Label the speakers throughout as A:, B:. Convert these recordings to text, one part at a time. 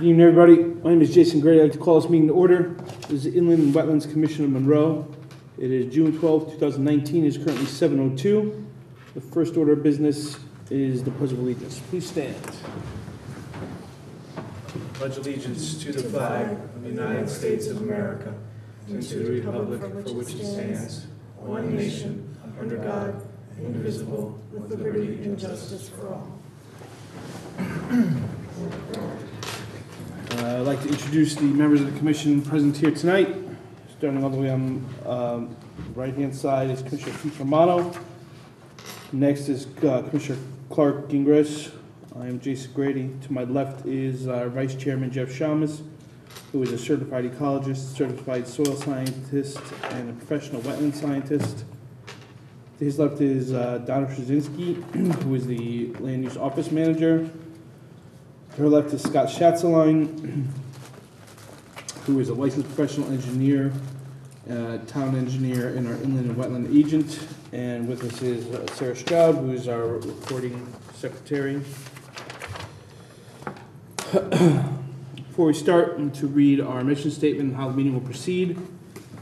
A: Good evening, everybody. My name is Jason Gray. I'd like to call this meeting to order. This is the Inland and Wetlands Commission of Monroe. It is June 12, 2019. It is currently 7:02. The first order of business is the Pledge of Allegiance. Please stand.
B: Pledge allegiance to the flag of the United States of America and to the republic for which it stands, one nation, under God, indivisible, with liberty and justice for all.
A: I'd like to introduce the members of the commission present here tonight. Starting all the way on the right-hand side is Commissioner Keith Romano. Next is Commissioner Clark Gingras. I am Jason Grady. To my left is our Vice Chairman Jeff Shamus, who is a certified ecologist, certified soil scientist, and a professional wetland scientist. To his left is Donna Trzynski, who is the land use office manager. To her left is Scott Schatzeline, who is a licensed professional engineer, town engineer, and our inland and wetland agent. And with us is Sarah Stroud, who is our recording secretary. Before we start, I'm to read our mission statement and how the meeting will proceed.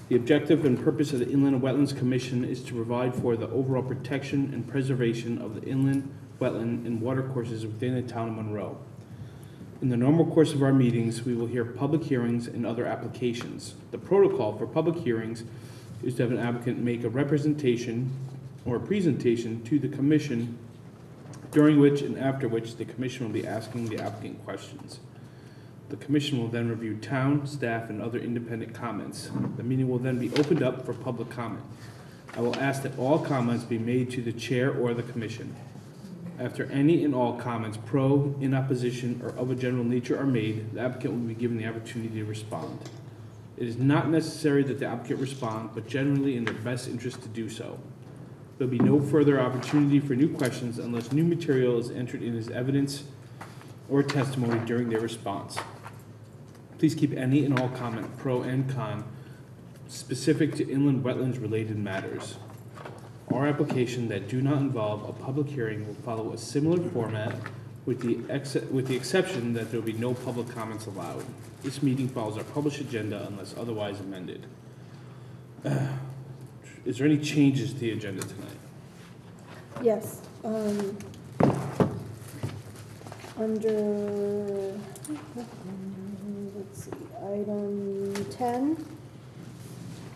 A: The objective and purpose of the Inland and Wetlands Commission is to provide for the overall protection and preservation of the inland, wetland, and water courses within the town of Monroe. In the normal course of our meetings, we will hear public hearings and other applications. The protocol for public hearings is to have an applicant make a representation or a presentation to the commission, during which and after which the commission will be asking the applicant questions. The commission will then review town, staff, and other independent comments. The meeting will then be opened up for public comment. I will ask that all comments be made to the chair or the commission. After any and all comments pro, in opposition, or of a general nature are made, the applicant will be given the opportunity to respond. It is not necessary that the applicant respond, but generally in their best interest to do so. There will be no further opportunity for new questions unless new material is entered in as evidence or testimony during their response. Please keep any and all comment, pro and con, specific to inland wetlands related matters. Our application that do not involve a public hearing will follow a similar format with the exception that there will be no public comments allowed. This meeting follows our published agenda unless otherwise amended. Is there any changes to the agenda tonight?
C: Yes. Under, let's see, item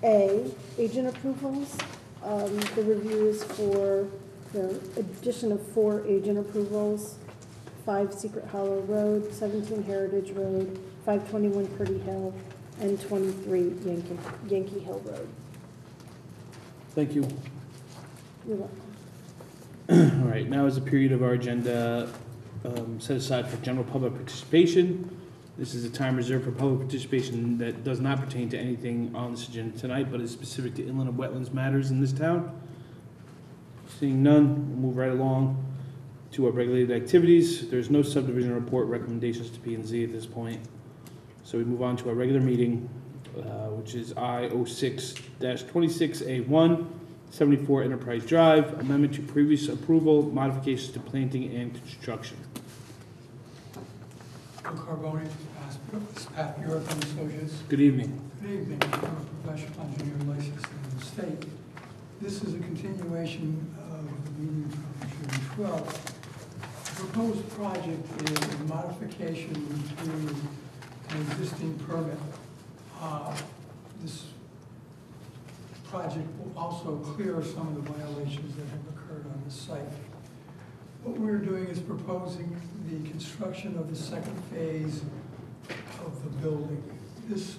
C: 10A, agent approvals. The review is for the addition of 4 agent approvals: 5 Secret Hollow Road, 17 Heritage Road, 521 Purdy Hill, and 23 Yankee Hill Road.
A: Thank you.
C: You're welcome.
A: All right, now is the period of our agenda set aside for general public participation. This is a time reserved for public participation that does not pertain to anything on this agenda tonight, but is specific to inland and wetlands matters in this town. Seeing none, we'll move right along to our regulated activities. There's no subdivision report recommendations to P&Z at this point. So we move on to our regular meeting, which is I-06-26A1, 74 Enterprise Drive, amendment to previous approval, modifications to planting and construction.
D: Carboni, Pat Bureau and Associates.
A: Good evening.
D: Good evening. I'm a professional engineer licensed in the state. This is a continuation of the meeting from June 12th. The proposed project is a modification to an existing permit. This project will also clear some of the violations that have occurred on the site. What we're doing is proposing the construction of the second phase of the building. This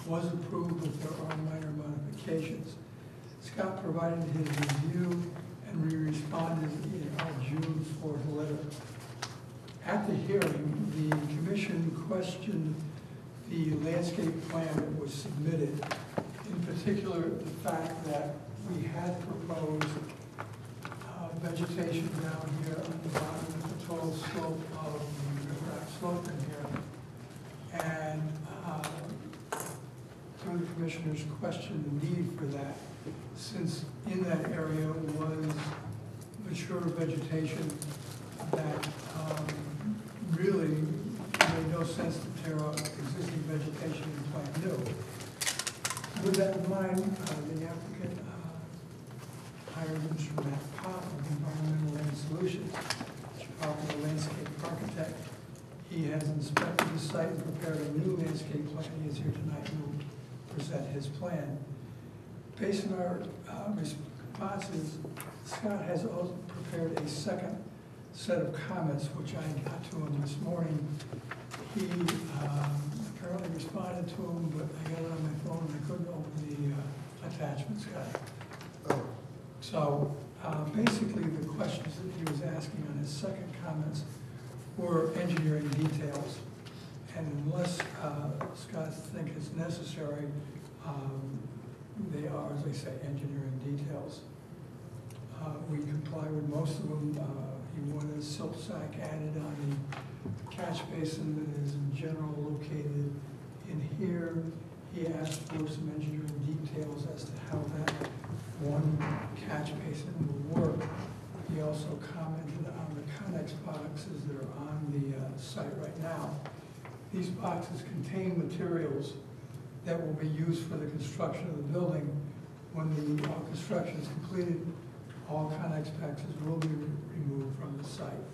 D: was approved, but there are minor modifications. Scott provided his review, and we responded in our June 4th letter. At the hearing, the commission questioned the landscape plan that was submitted, in particular the fact that we had proposed vegetation down here on the bottom of the total slope of the river slope in here. And some of the commissioners questioned the need for that, since in that area was mature vegetation that really tear out existing vegetation and plant new. With that in mind, the applicant hired Mr. Matt Pop of Environmental Land Solutions, Chicago landscape architect. He has inspected the site and prepared a new landscape plan. He is here tonight and will present his plan. Based on our responses, Scott has also prepared a second set of comments, which I got to him this morning. He apparently responded to him, but I got it on my phone and I couldn't open the attachments, Scott. So basically the questions that he was asking on his second comments were engineering details. And unless Scott thinks it's necessary, they are, as I say, engineering details. We comply with most of them. He wanted a silt sack added on the catch basin that is in general located in here. He asked for some engineering details as to how that one catch basin will work. He also commented on the Connex boxes that are on the site right now. These boxes contain materials that will be used for the construction of the building. When the construction is completed, all Connex boxes will be removed from the site.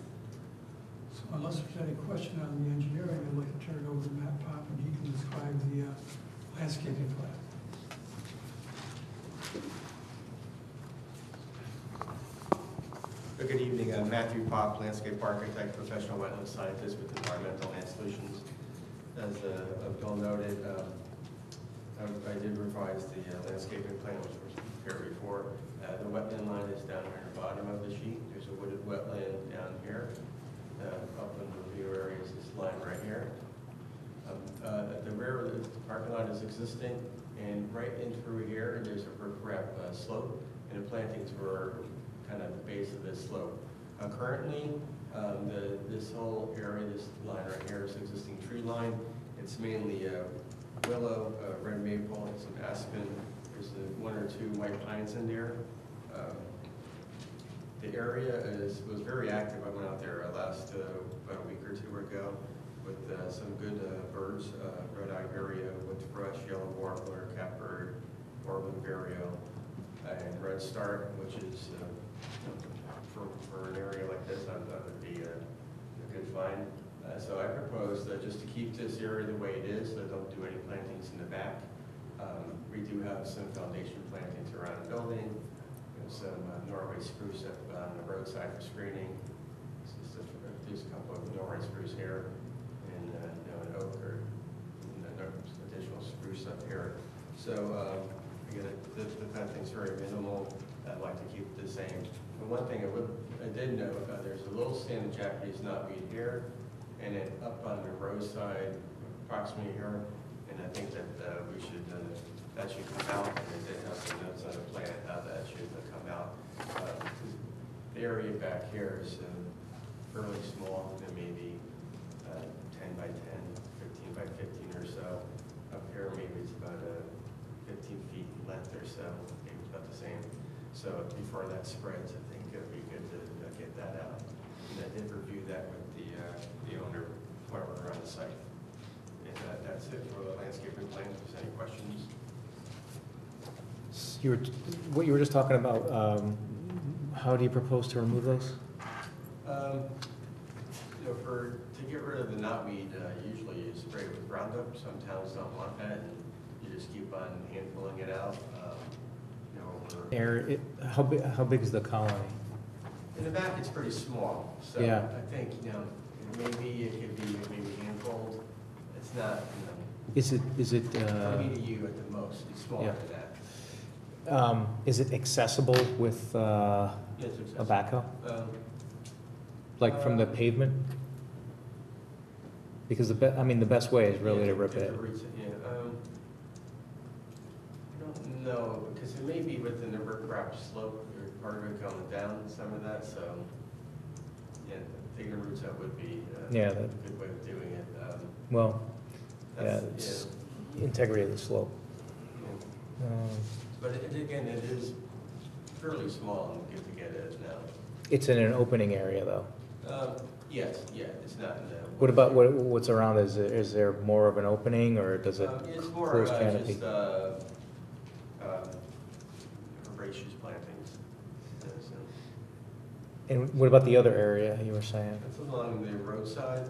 D: So unless there's any question on the engineering, I'd like to turn it over to Matt Pop and he can describe the landscaping plan.
E: Good evening, Matthew Pop, landscape architect, professional wetland scientist with Environmental Land Solutions. As Bill noted, I did revise the landscaping plan, which was prepared before. The wetland line is down here at the bottom of the sheet. There's a wooded wetland down here. Up in the view area is this line right here. At the rear of the parking lot is existing, and right in through here, there's a riprap slope, and the plantings were kind of the base of this slope. Currently, this whole area, this line right here is existing tree line. It's mainly willow, red maple, and some aspen. There's one or two white pines in there. The area was very active. I went out there last about a week or two ago with some good birds, red-eyed vireo, wood thrush, yellow warbler, catbird, orban vireo, and red start, which is for an area like this, that would be a good find. So I proposed just to keep this area the way it is, so don't do any plantings in the back. We do have some foundation plantings around the building. There's some Norway spruce up on the roadside for screening. There's a couple of Norway spruce here, and an oak or additional spruce up here. So again, the planting's very minimal. I'd like to keep it the same. But one thing I did note, there's a little standard Japanese knotweed here, and then up on the roadside, approximately here, and I think that we should, that should come out, and they did have some notes on the plan how that should come out. The area back here is fairly small, maybe 10 by 10, 15 by 15 or so. Up here, maybe it's about 15 feet in length or so, maybe it's about the same. So before that spreads, I think it would be good to get that out. And I did review that with the owner while we were on the site. And that's it for the landscaping plan. If there's any questions.
F: What you were just talking about, how do you propose to remove those?
E: To get rid of the knotweed, usually you spray it with Roundup. Some towns don't want that, and you just keep on hand pulling it out.
F: How big is the colony?
E: In the back, it's pretty small. So
F: Yeah.
E: I think maybe it could be maybe hand-pulled. It's not
F: Is it
E: from me to you at the most. It's smaller
F: yeah.
E: than that.
F: Is it accessible with
E: Yes,
F: a
E: accessible.
F: backhoe? Like from the pavement? Because the best way is really to rip it.
E: Yeah. I don't know, because it may be within the riprap slope, or part of it going down, some of that, so yeah, taking roots out would be a good way of doing it.
F: Well, yeah, it's integrity of the slope.
E: Yeah. But again, it is fairly small and good to get it now.
F: It's in an opening area, though.
E: Yes, yeah, it's not in the.
F: What about what's around? Is there more of an opening, or does it
E: It's more
F: close canopy?
E: just herbaceous plantings. So
F: And what about the other area you were saying?
E: it's along the roadside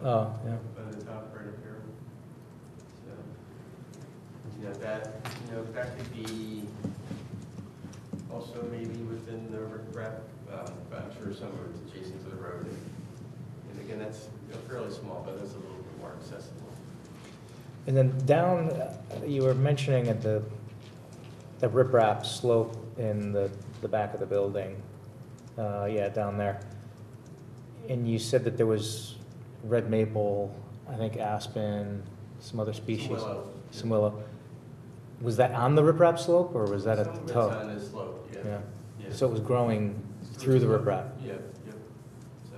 F: Oh, yeah.
E: up on the top right up here. So, that could be also maybe within the riprap, but I'm sure some of it's adjacent to the road. And again, that's fairly small, but that's a little bit more accessible.
F: And then down, you were mentioning at the riprap slope in the back of the building. Yeah, down there. And you said that there was red maple, I think aspen, some other species. Some willow. Was that on the riprap slope, or was that at the top?
E: Some of it's on this slope, yeah. Yeah.
F: So it was growing through the riprap?
E: Yeah, yeah. So,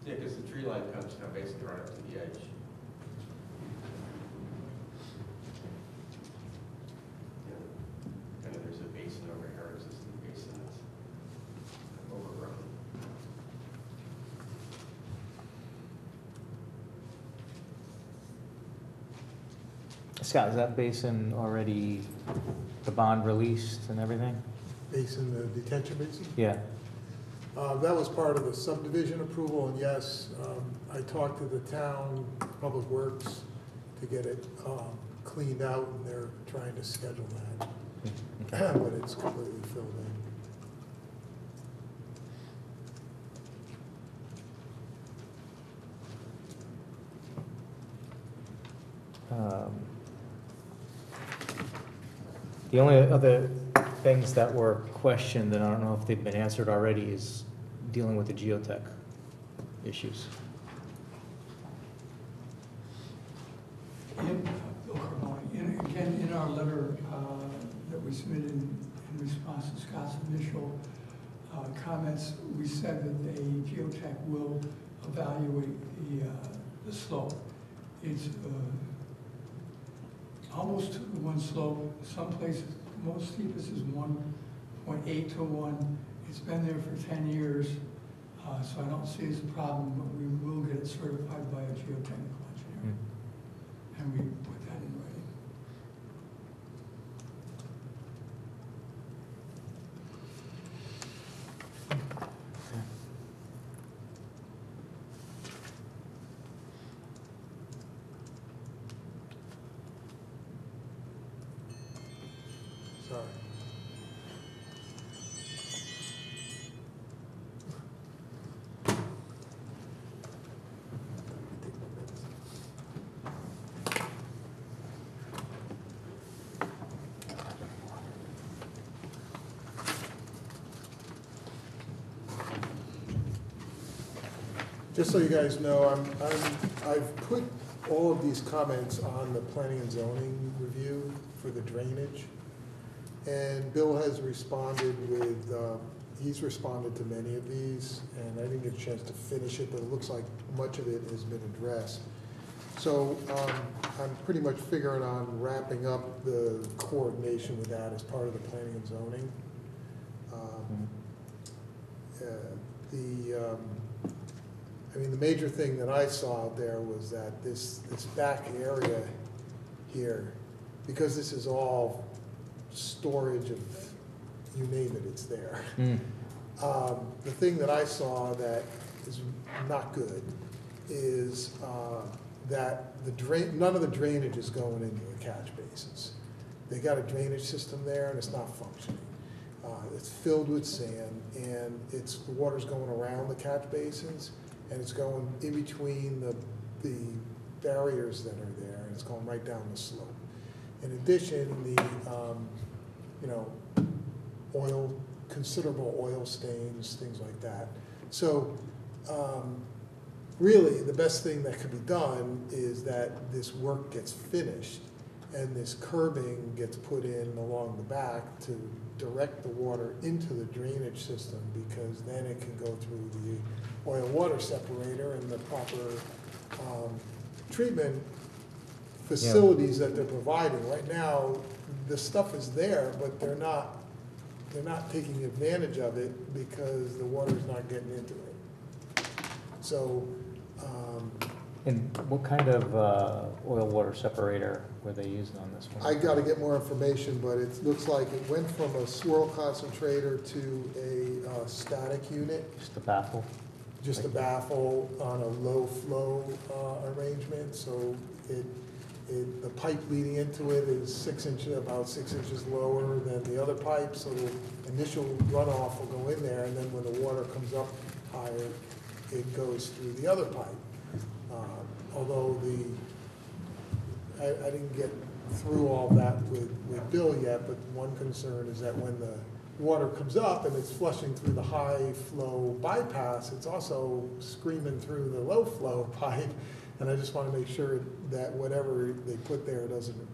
E: yeah, because the tree line comes basically right up to the edge. Kind of there's a basin over here, existing basin that's overgrown.
F: Scott, is that basin already, the bond released and everything?
B: Basin, the detention basin?
F: Yeah.
B: That was part of the subdivision approval, and yes, I talked to the town Public Works to get it cleaned out, and they're trying to schedule that. But it's completely filled in.
F: The only other things that were questioned, and I don't know if they've been answered already, is dealing with the geotech issues.
D: Again, in our letter that we submitted in response to Scott's initial comments, we said that the geotech will evaluate the slope. It's almost one slope. Some places, most steepest is 1.8 to 1. It's been there for 10 years, so I don't see it as a problem, but we will get it certified by a geotechnical engineer. And we put that in writing.
B: Sorry. Just so you guys know, I've put all of these comments on the planning and zoning review for the drainage. And Bill has responded with, he's responded to many of these, and I didn't get a chance to finish it, but it looks like much of it has been addressed. So I'm pretty much figuring on wrapping up the coordination with that as part of the planning and zoning. I mean, the major thing that I saw out there was that this back area here, because this is all storage of, you name it, it's there. The thing that I saw that is not good is that none of the drainage is going into the catch basins. They got a drainage system there and it's not functioning. It's filled with sand, and the water's going around the catch basins, and it's going in between the barriers that are there, and it's going right down the slope. In addition, considerable oil stains, things like that. So really, the best thing that could be done is that this work gets finished and this curbing gets put in along the back to direct the water into the drainage system, because then it can go through the oil water separator and the proper treatment facilities that they're providing. Right now, the stuff is there, but they're not taking advantage of it because the water's not getting into it.
G: So,
F: And what kind of oil water separator were they using on this one?
G: I got to get more information, but it looks like it went from a swirl concentrator to a static unit,
F: Just a baffle?
G: just a baffle on a low flow arrangement. So the pipe leading into it is 6 inches, about 6 inches lower than the other pipe. So the initial runoff will go in there, and then when the water comes up higher, it goes through the other pipe. Although I didn't get through all that with Bill yet, but one concern is that when the water comes up and it's flushing through the high flow bypass, it's also screaming through the low flow pipe. And I just want to make sure that whatever they put there doesn't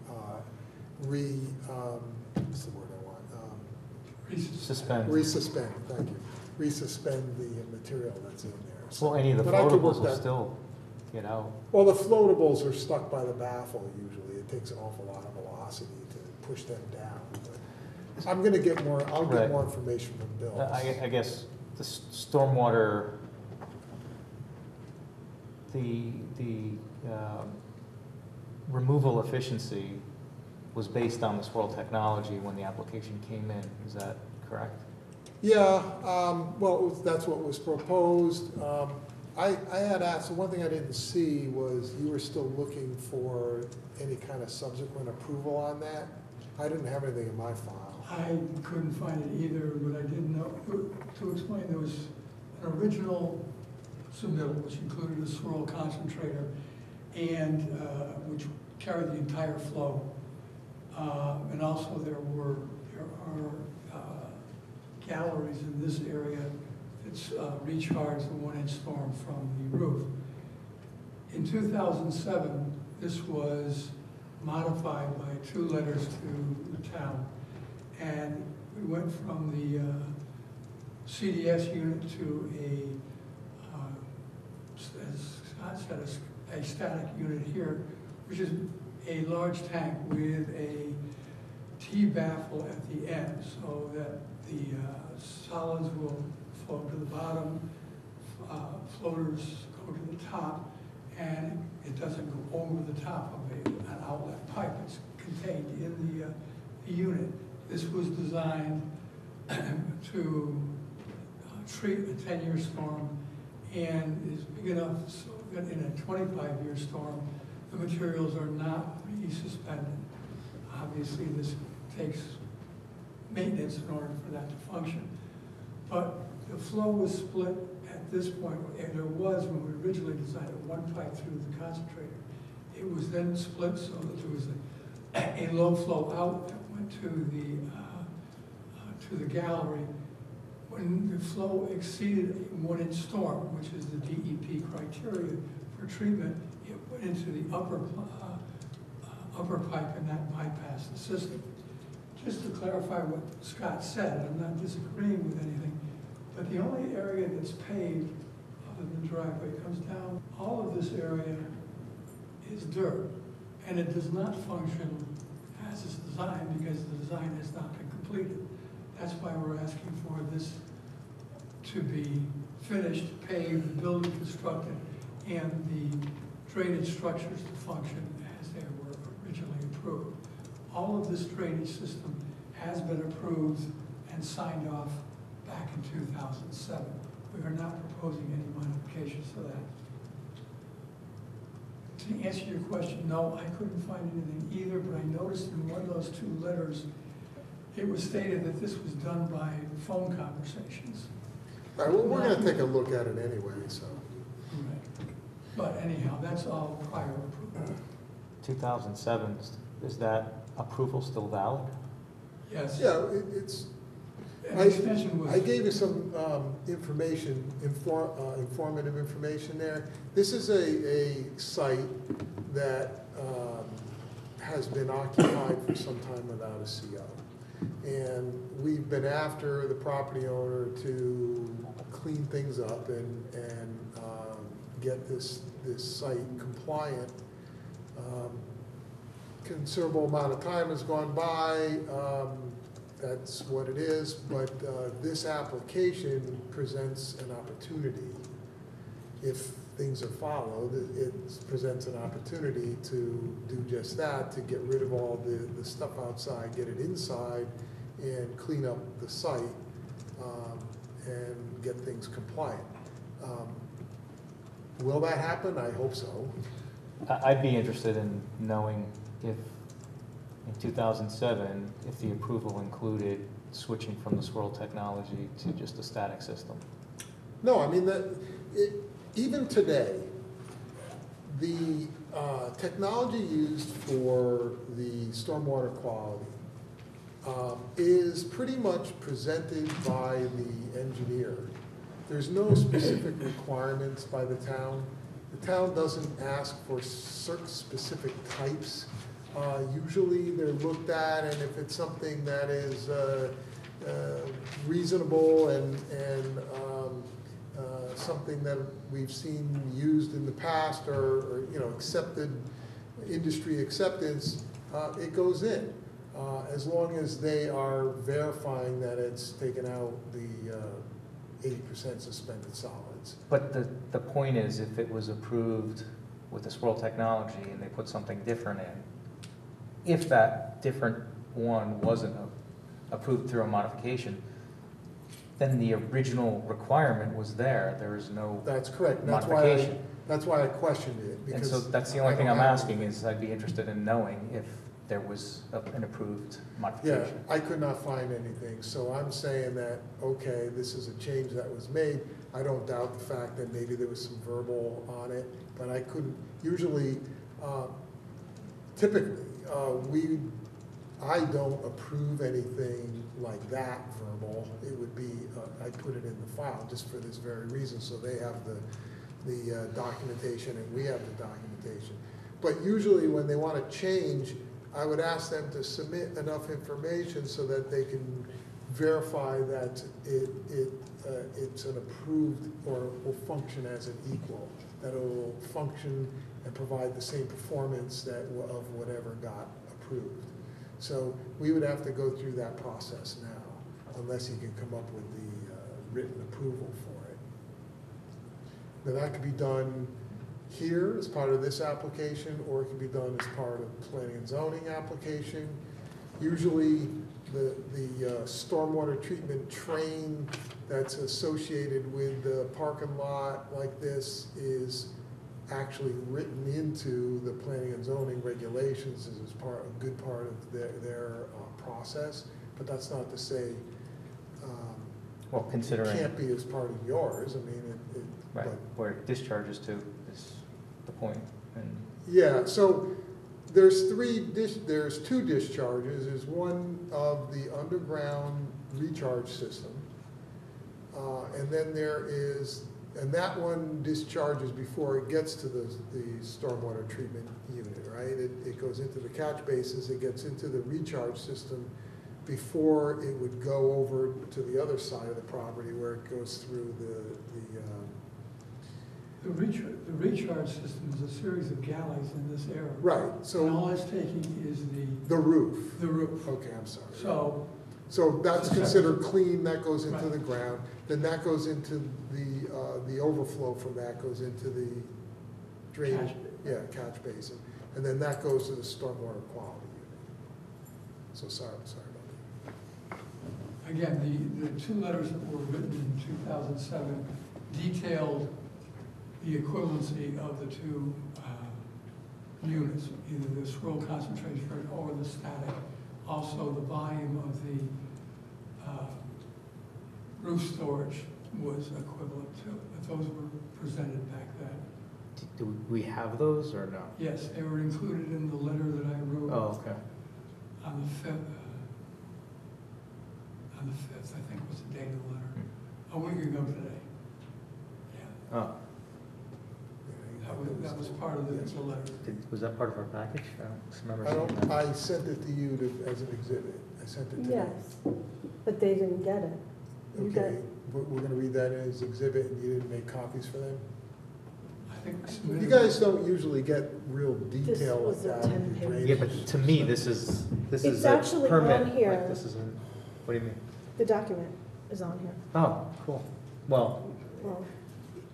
G: what's the word I want?
F: Suspend.
G: Resuspend, thank you. Resuspend the material that's in there.
F: Well, any of the
G: But I could work
F: floatables will
G: that.
F: still get out.
G: Well, the floatables are stuck by the baffle usually. It takes an awful lot of velocity to push them down. But I'm gonna get more, I'll get
F: Right.
G: more information from Bill.
F: I guess the stormwater, the removal efficiency was based on the swirl technology when the application came in. Is that correct?
G: Yeah, well, that's what was proposed. I had asked, so one thing I didn't see was you were still looking for any kind of subsequent approval on that. I didn't have anything in my file.
D: I couldn't find it either, but I did know, to explain, there was an original submittal which included a swirl concentrator and which carried the entire flow. And also there are galleries in this area that's recharged the 1-inch storm from the roof. In 2007, this was modified by 2 letters to the town. And we went from the CDS unit to as Scott said, a static unit here, which is a large tank with a T-baffle at the end, so that the solids will float to the bottom, floaters go to the top, and it doesn't go over the top of an outlet pipe. It's contained in the unit. This was designed to treat a 10-year storm and is big enough so that in a 25-year storm, the materials are not resuspended. Obviously, this takes maintenance in order for that to function. But the flow was split at this point, and there was, when we originally designed it, one pipe through the concentrator. It was then split so that there was a low flow out that went to the gallery. When the flow exceeded a 1-inch storm, which is the DEP criteria for treatment, it went into the upper pipe and that bypassed the system. Just to clarify what Scott said, I'm not disagreeing with anything, but the only area that's paved other than the driveway comes down. All of this area is dirt, and it does not function as it's designed because the design has not been completed. That's why we're asking for this to be finished, paved, the building constructed, and the drainage structures to function as they were originally approved. All of this drainage system has been approved and signed off back in 2007. We are not proposing any modifications to that. To answer your question, no, I couldn't find anything either, but I noticed in one of those 2 letters, it was stated that this was done by phone conversations.
G: All right, well, we're gonna take a look at it anyway, so.
D: Right. But anyhow, that's all prior approval.
F: 2007, is that approval still valid?
D: Yes.
G: Yeah, it's,
D: And the extension was.
G: I gave you some information, informative information there. This is a site that has been occupied for some time without a CO. And we've been after the property owner to clean things up and get this site compliant. Considerable amount of time has gone by. That's what it is, but this application presents an opportunity if things are followed, it presents an opportunity to do just that, to get rid of all the stuff outside, get it inside, and clean up the site, and get things compliant. Will that happen? I hope so.
F: I'd be interested in knowing if, in 2007, if the approval included switching from the swirl technology to just a static system.
G: No, I mean, even today, the technology used for the stormwater quality is pretty much presented by the engineer. There's no specific requirements by the town. The town doesn't ask for certain specific types. Usually they're looked at, and if it's something that is reasonable and something that we've seen used in the past or accepted, industry acceptance, it goes in. As long as they are verifying that it's taken out the 80% suspended solids.
F: But the point is, if it was approved with the swirl technology and they put something different in, if that different one wasn't approved through a modification, then the original requirement was there. There is no
G: That's correct.
F: modification.
G: That's why I questioned it.
F: And
G: Because
F: so that's the only thing I'm
G: don't have
F: asking
G: anything.
F: is I'd be interested in knowing if there was an approved
G: Yeah,
F: modification.
G: I could not find anything, so I'm saying that, okay, this is a change that was made. I don't doubt the fact that maybe there was some verbal on it, but I couldn't, usually, typically, I don't approve anything like that verbal. It would be, I put it in the file just for this very reason, so they have the documentation and we have the documentation. But usually when they want to change, I would ask them to submit enough information so that they can verify that it's an approved or will function as an equal, that it will function and provide the same performance of whatever got approved. So we would have to go through that process now, unless you can come up with the written approval for it. Now that could be done here as part of this application, or it can be done as part of planning and zoning application. Usually the stormwater treatment train that's associated with the parking lot like this is actually written into the planning and zoning regulations as a good part of their process, but that's not to say
F: Well,
G: it
F: considering,
G: can't be as part of yours. I mean,
F: right,
G: but
F: where it discharges to is the point. And
G: yeah, so there's two discharges. There's one of the underground recharge system, and then there is, and that one discharges before it gets to the stormwater treatment unit, right? It goes into the catch basins, it gets into the recharge system before it would go over to the other side of the property where it goes through
D: The recharge system is a series of galleys in this area.
G: right,
D: And all
G: so
D: it's taking is
G: the roof.
D: the roof.
G: Okay, I'm sorry.
D: So,
G: that's considered clean, that goes into
D: Right.
G: the ground, then that goes into the overflow from that goes into the drainage,
D: Catch.
G: catch basin, and then that goes to the stormwater quality unit. So sorry about that.
D: again, the two letters that were written in 2007 detailed the equivalency of the two units, either the swirl concentration or the static. Also, the volume of the roof storage was equivalent to it. But those were presented back then.
F: do we have those or no?
D: Yes, they were included in the letter that I wrote
F: Oh, okay.
D: on the 5th. On the 5th, I think was the date of the letter. A week ago today. Yeah,
F: Oh,
D: that was part of the letter.
F: was that part of our package? I don't remember
G: I
F: seeing
G: don't,
F: that.
G: I sent it to you as an exhibit, I sent it to you.
C: Yes, but they didn't get it. You got,
G: Okay, but we're gonna read that as exhibit, and you didn't make copies for them?
D: I think we submitted.
G: You guys don't usually get real
C: This
G: detail like
C: was a
G: that.
C: 10-page.
G: drainage.
F: Yeah, but to me, this is
C: It's
F: a
C: actually
F: permit.
C: on here.
F: Like, this is
C: the document is on here.
F: oh, cool. Well,
C: Well,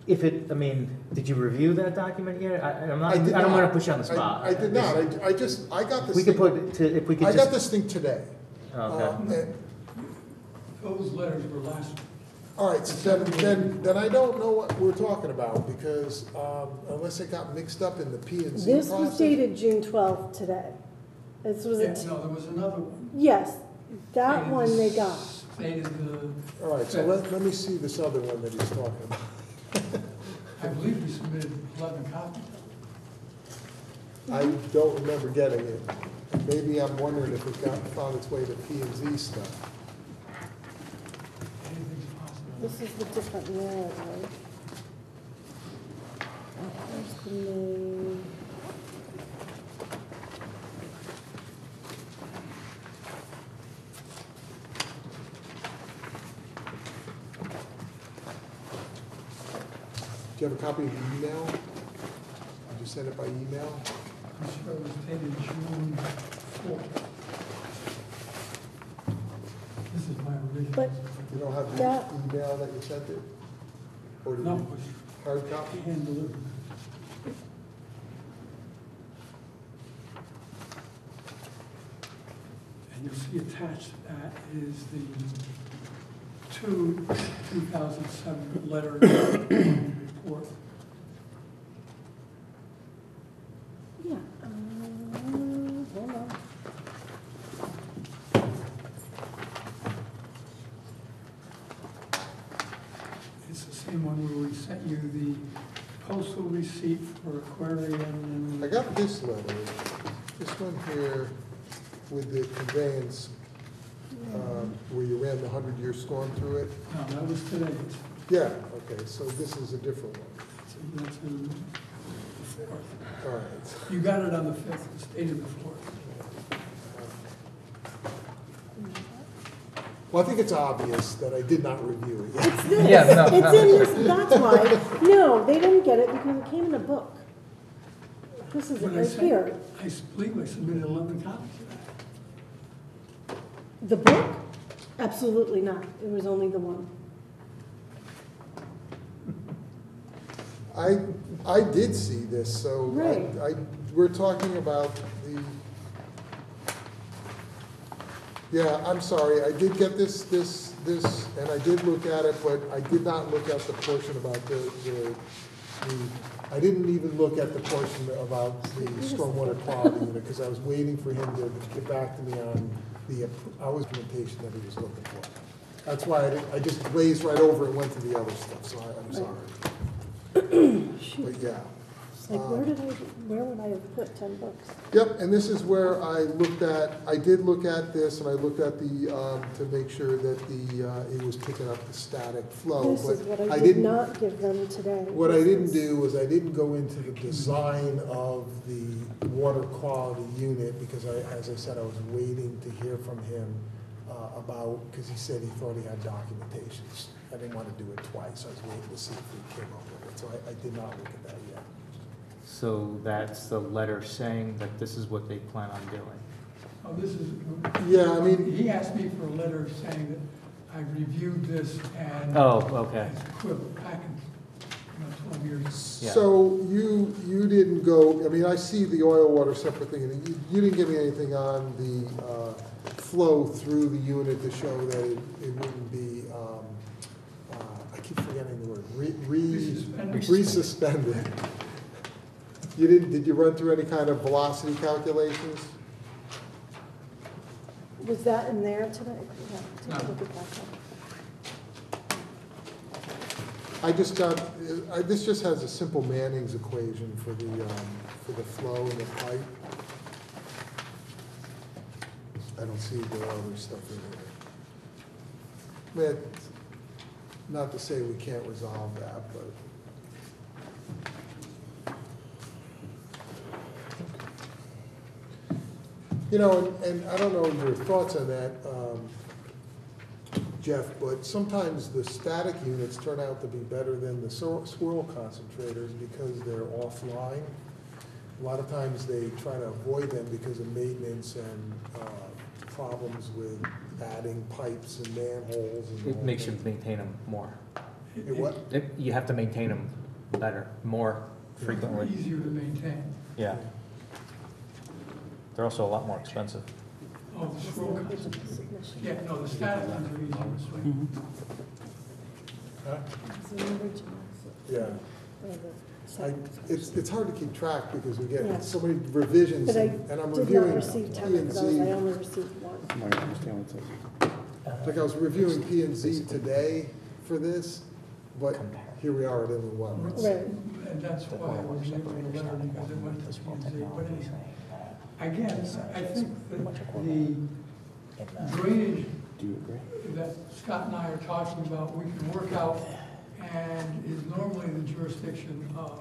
F: if it, I mean, did you review that document yet? I'm not,
G: I did
F: I don't wanna
G: not.
F: put you on the spot.
G: I did not, I got this
F: We could
G: thing,
F: put, if we could
G: I got
F: just,
G: this thing today.
F: okay.
D: Those letters were last,
G: All right, so then I don't know what we're talking about, because unless it got mixed up in the P and Z
C: This was
G: process.
C: dated June 12th today. This was
D: yeah,
C: a,
D: no, there was another one.
C: yes, that
D: Dated
C: one they got.
D: Dated the,
G: All right, so let me see this other one that he's talking about.
D: I believe we submitted 11 copies.
G: I don't remember getting it. Maybe I'm wondering if it found its way to P and Z stuff.
D: Anything's possible.
C: This is the different narrative, right? There's the name.
G: Do you have a copy of the email? Did you send it by email?
D: I'm sure it was dated June 4th. This is my original.
C: But-
G: You don't have the
C: That-
G: email that you sent it? Or did
D: No, it
G: you,
D: was
G: hard copy?
D: hand delivered. And you'll see attached to that is the 2007 letter report.
C: Yeah, hold on.
D: It's the same one where we sent you the postal receipt for aquarium and.
G: I got this letter, this one here with the conveyance, where you ran the 100-year storm through it.
D: No, that was today's.
G: Yeah, okay, so this is a different one.
D: So that's in the 4th.
G: All right.
D: You got it on the 5th, it's dated the 4th.
G: Well, I think it's obvious that I did not review it yet.
C: It's this,
F: Yeah, no,
C: it's
F: no.
C: in this, that's why. No, they didn't get it because it came in a book. This is it
D: When I
C: right
D: sent-
C: here.
D: I believe I submitted 11 copies of that.
C: The book? Absolutely not. It was only the one.
G: I did see this, so
C: Right.
G: we're talking about the, yeah, I'm sorry, I did get this, and I did look at it, but I did not look at the portion about the I didn't even look at the portion about the stormwater quality unit, because I was waiting for him to get back to me on the hours implementation that he was looking for. That's why I just glazed right over and went to the other stuff, so I'm sorry.
C: Shoot.
G: But yeah.
C: It's like, where would I have put 10 books?
G: Yep, and this is where I did look at this, and I looked at the, to make sure that it was picking up the static flow.
C: This is what
G: but
C: I did not give them today.
G: What I
C: This
G: didn't
C: is-
G: do was I didn't go into the design of the water quality unit, because as I said, I was waiting to hear from him about, because he said he thought he had documentations. I didn't want to do it twice, I was waiting to see if he came up with it, so I did not look at that yet.
F: So that's the letter saying that this is what they plan on doing.
D: Oh, this is.
G: Yeah, I mean-
D: He asked me for a letter saying that I reviewed this and.
F: Oh, okay.
D: It's equivalent back in, 12 years.
F: Yeah.
G: So you didn't go, I mean, I see the oil water separate thing, and you didn't give me anything on the flow through the unit to show that it wouldn't be, I keep forgetting the word,
D: Resuspended.
G: resuspended. You did you run through any kind of velocity calculations?
C: Was that in there today? Yeah, take a
D: No.
C: look at that.
G: I just got, this just has a simple Manning's equation for the flow in the pipe. I don't see the other stuff in there. But, not to say we can't resolve that, but. You know, and I don't know your thoughts on that, Jeff, but sometimes the static units turn out to be better than the swirl concentrators because they're offline. A lot of times they try to avoid them because of maintenance and problems with adding pipes and manholes and
F: It
G: all
F: makes
G: that.
F: you maintain them more.
G: It what?
F: You have to maintain them better, more frequently.
D: Easier to maintain.
F: Yeah. They're also a lot more expensive.
D: Oh, the scroll cuts.
C: Submission.
D: Yeah, no, the static ones are easier to swing.
G: Huh?
C: It's an original,
G: Yeah.
C: or the
G: I,
C: second.
G: it's hard to keep track because we
C: Yeah.
G: get so many revisions
C: But I
G: and I'm
C: did
G: reviewing
C: not receive
G: P
C: 10
G: and
C: of those, I
G: Z.
C: only received one.
A: I understand what it says.
G: Like I was reviewing P and Z today for this, but here we are at inland wetlands.
C: Right.
D: And that's why I was able to letter because it went to P&Z. But again, I think that the drainage
A: Do you agree?
D: that Scott and I are talking about, we can work out and is normally the jurisdiction of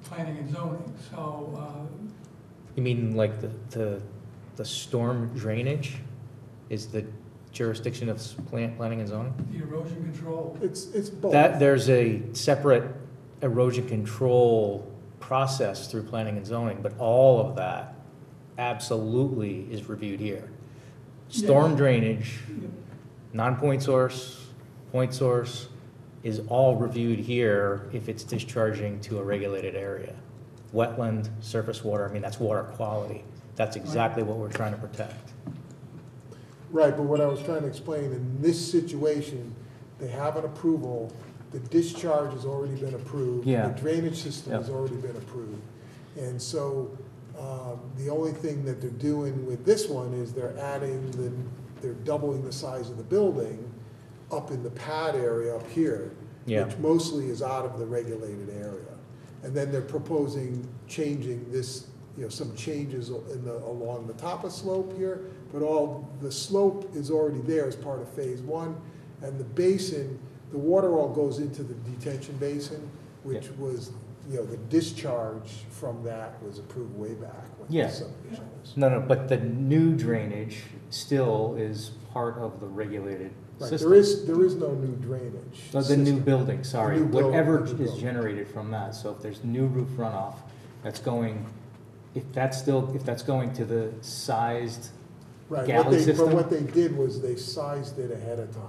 D: planning and zoning. So,
F: You mean like the storm drainage is the jurisdiction of planning and zoning?
D: the erosion control,
G: It's both.
F: That, there's a separate erosion control process through planning and zoning, but all of that absolutely is reviewed here. Storm drainage, non-point source, point source, is all reviewed here if it's discharging to a regulated area. Wetland, surface water, I mean, that's water quality. That's exactly what we're trying to protect.
G: Right, but what I was trying to explain, in this situation, they have an approval, the discharge has already been approved.
F: Yeah.
G: The drainage system has
F: Yep.
G: already been approved. And so, the only thing that they're doing with this one is they're doubling the size of the building up in the pad area up here.
F: Yeah.
G: Which mostly is out of the regulated area. And then they're proposing changing this, some changes along the top of slope here, but all, the slope is already there as part of phase one. And the basin, the water all goes into the detention basin, which
F: Yeah.
G: was, the discharge from that was approved way back when
F: Yeah.
G: the subdivision was.
F: No, but the new drainage still is part of the regulated
G: Right,
F: system.
G: there is no new drainage.
F: So the new
G: system.
F: building, sorry,
G: The new building,
F: whatever
G: the new
F: is
G: building.
F: generated from that, so if there's new roof runoff, that's going, if that's going to the sized,
G: Right,
F: galley system?
G: but what they did was they sized it ahead of time.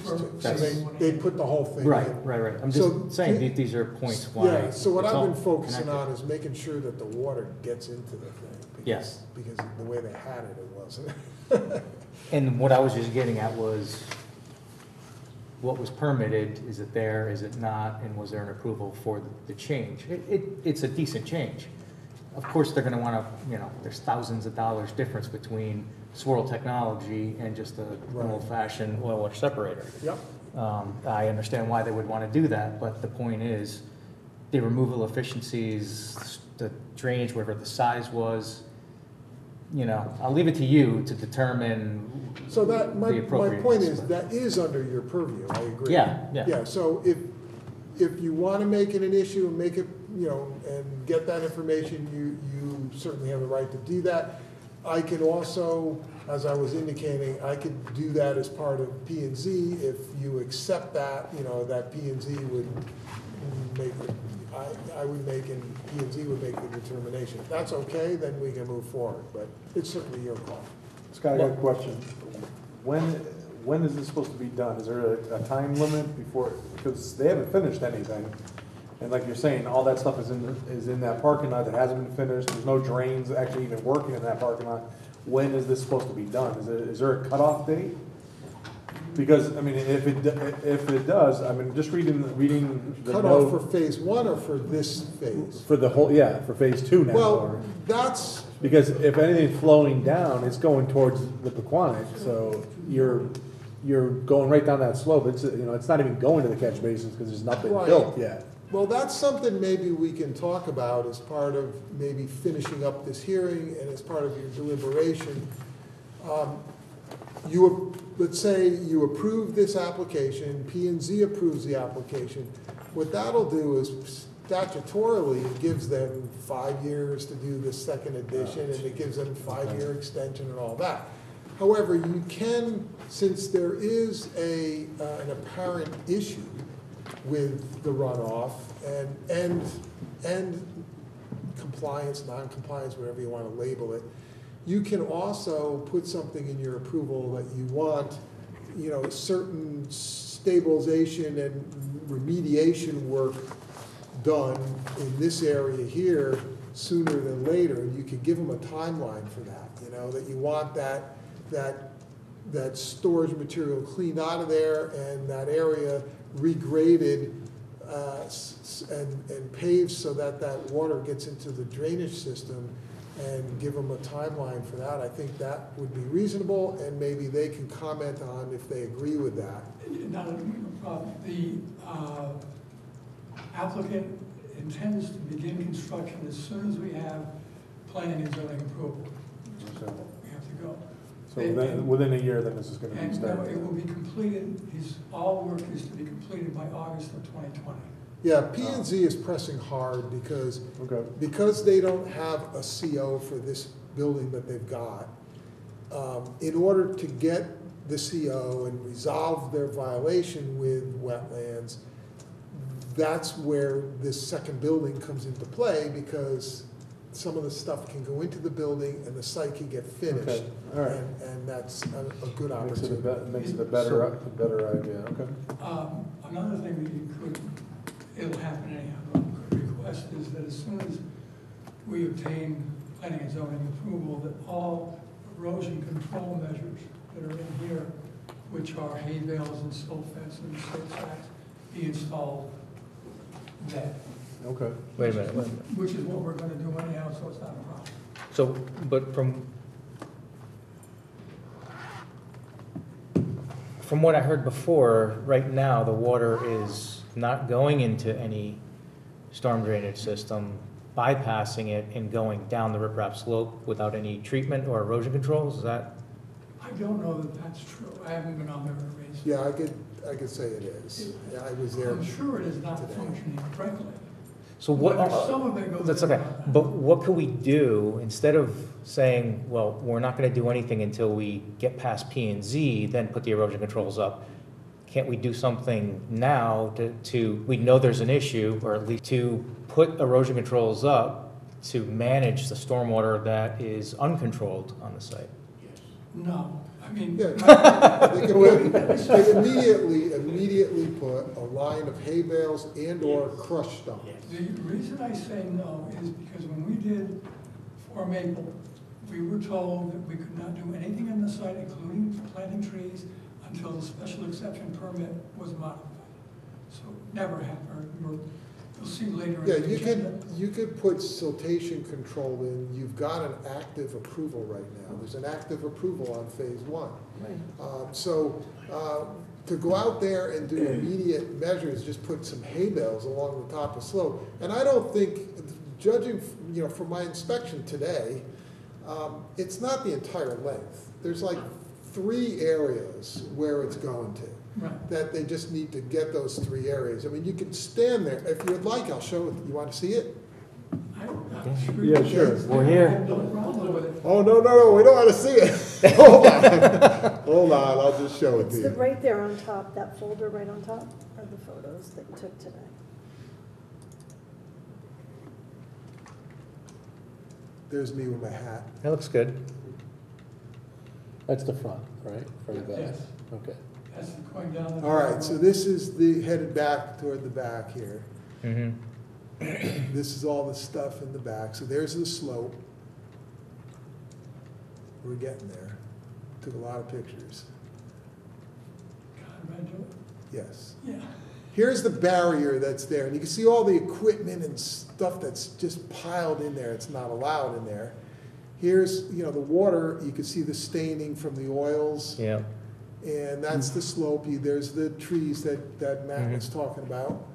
G: So
F: That's-
G: they put the whole thing in.
F: right, I'm
G: So
F: just saying,
G: the-
F: these are points why.
G: Yeah, so what
F: it's
G: I've
F: all
G: been focusing
F: connected.
G: on is making sure that the water gets into the thing. because-
F: Yes.
G: Because the way they had it, it wasn't.
F: And what I was just getting at was, what was permitted, is it there, is it not, and was there an approval for the change? It's a decent change. Of course, they're gonna wanna, there's thousands of dollars difference between swirl technology and just an
G: Right.
F: old-fashioned oil water separator.
G: Yep,
F: I understand why they would wanna do that, but the point is, the removal efficiencies, the drainage, whatever the size was, I'll leave it to you to determine
G: so that, my
F: the appropriateness.
G: point is,
F: but-
G: that is under your purview, I agree.
F: Yeah.
G: Yeah, so if you want to make it an issue and make it, and get that information, you certainly have the right to do that. I can also, as I was indicating, I could do that as part of P and Z. If you accept that, that P and Z would make, I would make, and P and Z would make the determination. If that's okay, then we can move forward, but it's certainly your call.
H: Scott, I got a question. When is this supposed to be done? Is there a time limit before, because they haven't finished anything. And like you're saying, all that stuff is in that parking lot that hasn't been finished. There's no drains actually even working in that parking lot. When is this supposed to be done? Is there a cutoff date? Because, I mean, if it does, I mean, just reading the
G: Cut off for
H: note
G: phase one or for this phase?
H: for the whole, for phase two now.
G: Well,
H: or-
G: that's,
H: Because if anything's flowing down, it's going towards the Pequannock, so you're going right down that slope. It's, it's not even going to the catch basins because there's nothing
G: Right.
H: built yet.
G: well, that's something maybe we can talk about as part of maybe finishing up this hearing and as part of your deliberation. Let's say you approve this application, P and Z approves the application. What that'll do is statutorily, it gives them 5 years to do the second edition, and it gives them 5-year extension and all that. However, you can, since there is an apparent issue with the runoff and compliance, non-compliance, whatever you want to label it, you can also put something in your approval that you want, certain stabilization and remediation work done in this area here sooner than later, you could give them a timeline for that, you know, that you want that storage material cleaned out of there and that area regraded and paved so that that water gets into the drainage system, and give them a timeline for that. I think that would be reasonable, and maybe they can comment on if they agree with that.
D: Not a problem. The applicant intends to begin construction as soon as we have planning and zoning approval.
H: Okay.
D: We have to go.
H: So within a year, then this is gonna be
D: And
H: started?
D: it will be completed, all work is to be completed by August of 2020.
G: Yeah, P&Z is pressing hard because
H: Okay,
G: they don't have a CO for this building that they've got. In order to get the CO and resolve their violation with wetlands, that's where this second building comes into play, because some of the stuff can go into the building and the site can get finished.
H: Okay, all right.
G: And that's a good
H: makes it
G: opportunity.
H: makes it a better idea, okay.
D: Another thing that you could, it'll happen anyhow, but could request is that as soon as we obtain planning and zoning approval, that all erosion control measures that are in here, which are hay bales and silt fence and silt sacks, be installed then.
H: Okay.
F: Wait a minute.
D: Which is what we're gonna do anyhow, so it's not a problem.
F: So, but from what I heard before, right now, the water is not going into any storm drainage system, bypassing it and going down the riprap slope without any treatment or erosion controls, is that?
D: I don't know that that's true. I haven't been on there to raise.
G: Yeah, I could say it is. Yeah, I was there.
D: I'm sure it is not
G: today.
D: functioning correctly.
F: So what,
D: But some of it goes
F: that's okay,
D: in.
F: but what could we do, instead of saying, well, we're not gonna do anything until we get past P and Z, then put the erosion controls up? Can't we do something now we know there's an issue, or at least to put erosion controls up to manage the stormwater that is uncontrolled on the site?
D: No, I mean.
G: Yeah, they immediately put a line of hay bales and or crushed stone.
D: The reason I say no is because when we did for Maple, we were told that we could not do anything on the site, including planting trees, until the special exception permit was modified. So never happened. You'll see later in
G: Yeah,
D: the agenda.
G: you could put siltation control in. You've got an active approval right now. There's an active approval on phase one. To go out there and do immediate measures, just put some hay bales along the top of the slope. And I don't think, judging, from my inspection today, it's not the entire length. There's like 3 areas where it's going to.
D: Right.
G: That they just need to get those 3 areas. I mean, you can stand there. If you'd like, I'll show it. You want to see it?
D: I'm sure
H: Yeah,
D: you
H: sure.
D: can.
F: We're
D: I
F: here.
D: have no problem with it.
G: Oh, no, we don't want to see it. Hold on. Hold on, I'll just show it
C: It's
G: to
C: the,
G: you.
C: right there on top, that folder right on top are the photos that you took today.
G: There's me with my hat.
F: That looks good.
H: That's the front, right? For the back?
D: Yes,
H: Okay.
D: that's going down the.
G: All right, so this is headed back toward the back here.
F: Mm-hmm.
G: This is all the stuff in the back. So there's the slope. We're getting there. Took a lot of pictures.
D: God, Randall.
G: Yes.
D: Yeah.
G: Here's the barrier that's there, and you can see all the equipment and stuff that's just piled in there. It's not allowed in there. Here's, the water. You can see the staining from the oils,
F: Yeah.
G: and that's the slope. There's the trees that Matt was talking about.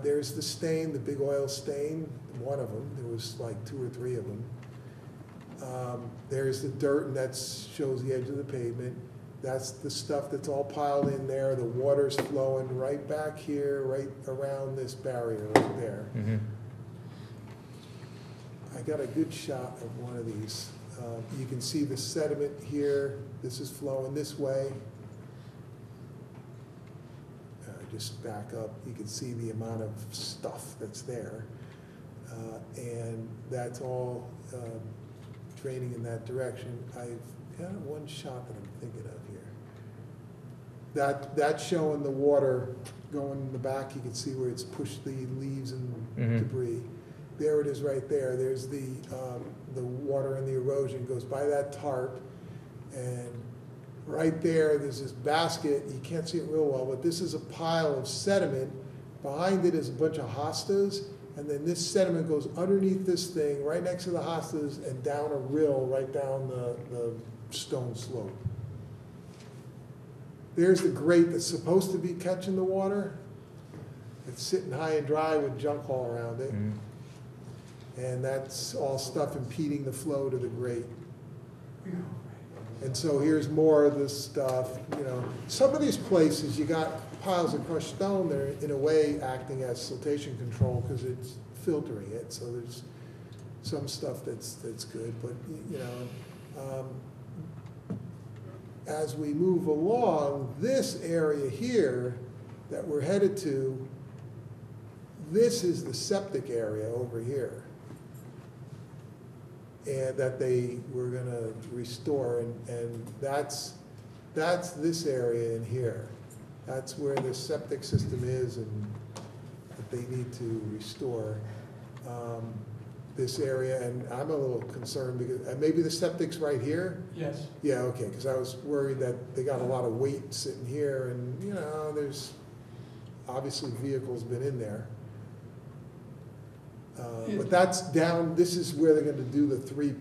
G: There's the stain, the big oil stain, one of them. There was like 2 or 3 of them. There's the dirt, and that shows the edge of the pavement. That's the stuff that's all piled in there. The water's flowing right back here, right around this barrier right there.
F: Mm-hmm.
G: I got a good shot of one of these. You can see the sediment here. This is flowing this way. Just back up. You can see the amount of stuff that's there. And that's all draining in that direction. I've got one shot that I'm thinking of here. That's showing the water going in the back. You can see where it's pushed the leaves and
F: Mhm.
G: debris. There it is right there. There's the water and the erosion goes by that tarp. And right there's this basket. You can't see it real well, but this is a pile of sediment. Behind it is a bunch of hostas. And then this sediment goes underneath this thing, right next to the hostas, and down a rill right down the stone slope. There's the grate that's supposed to be catching the water. It's sitting high and dry with junk all around it.
F: Mhm.
G: And that's all stuff impeding the flow to the grate. And so here's more of this stuff, you know. Some of these places, you got piles of crushed stone, they're in a way acting as siltation control because it's filtering it. So there's some stuff that's good, but, you know, as we move along, this area here that we're headed to, this is the septic area over here. And that they were gonna restore, and that's this area in here. That's where the septic system is and that they need to restore this area. And I'm a little concerned because, maybe the septic's right here?
D: Yes.
G: Yeah, okay, because I was worried that they got a lot of weight sitting here and, you know, there's obviously vehicles been in there. But that's down, this is where they're gonna do the three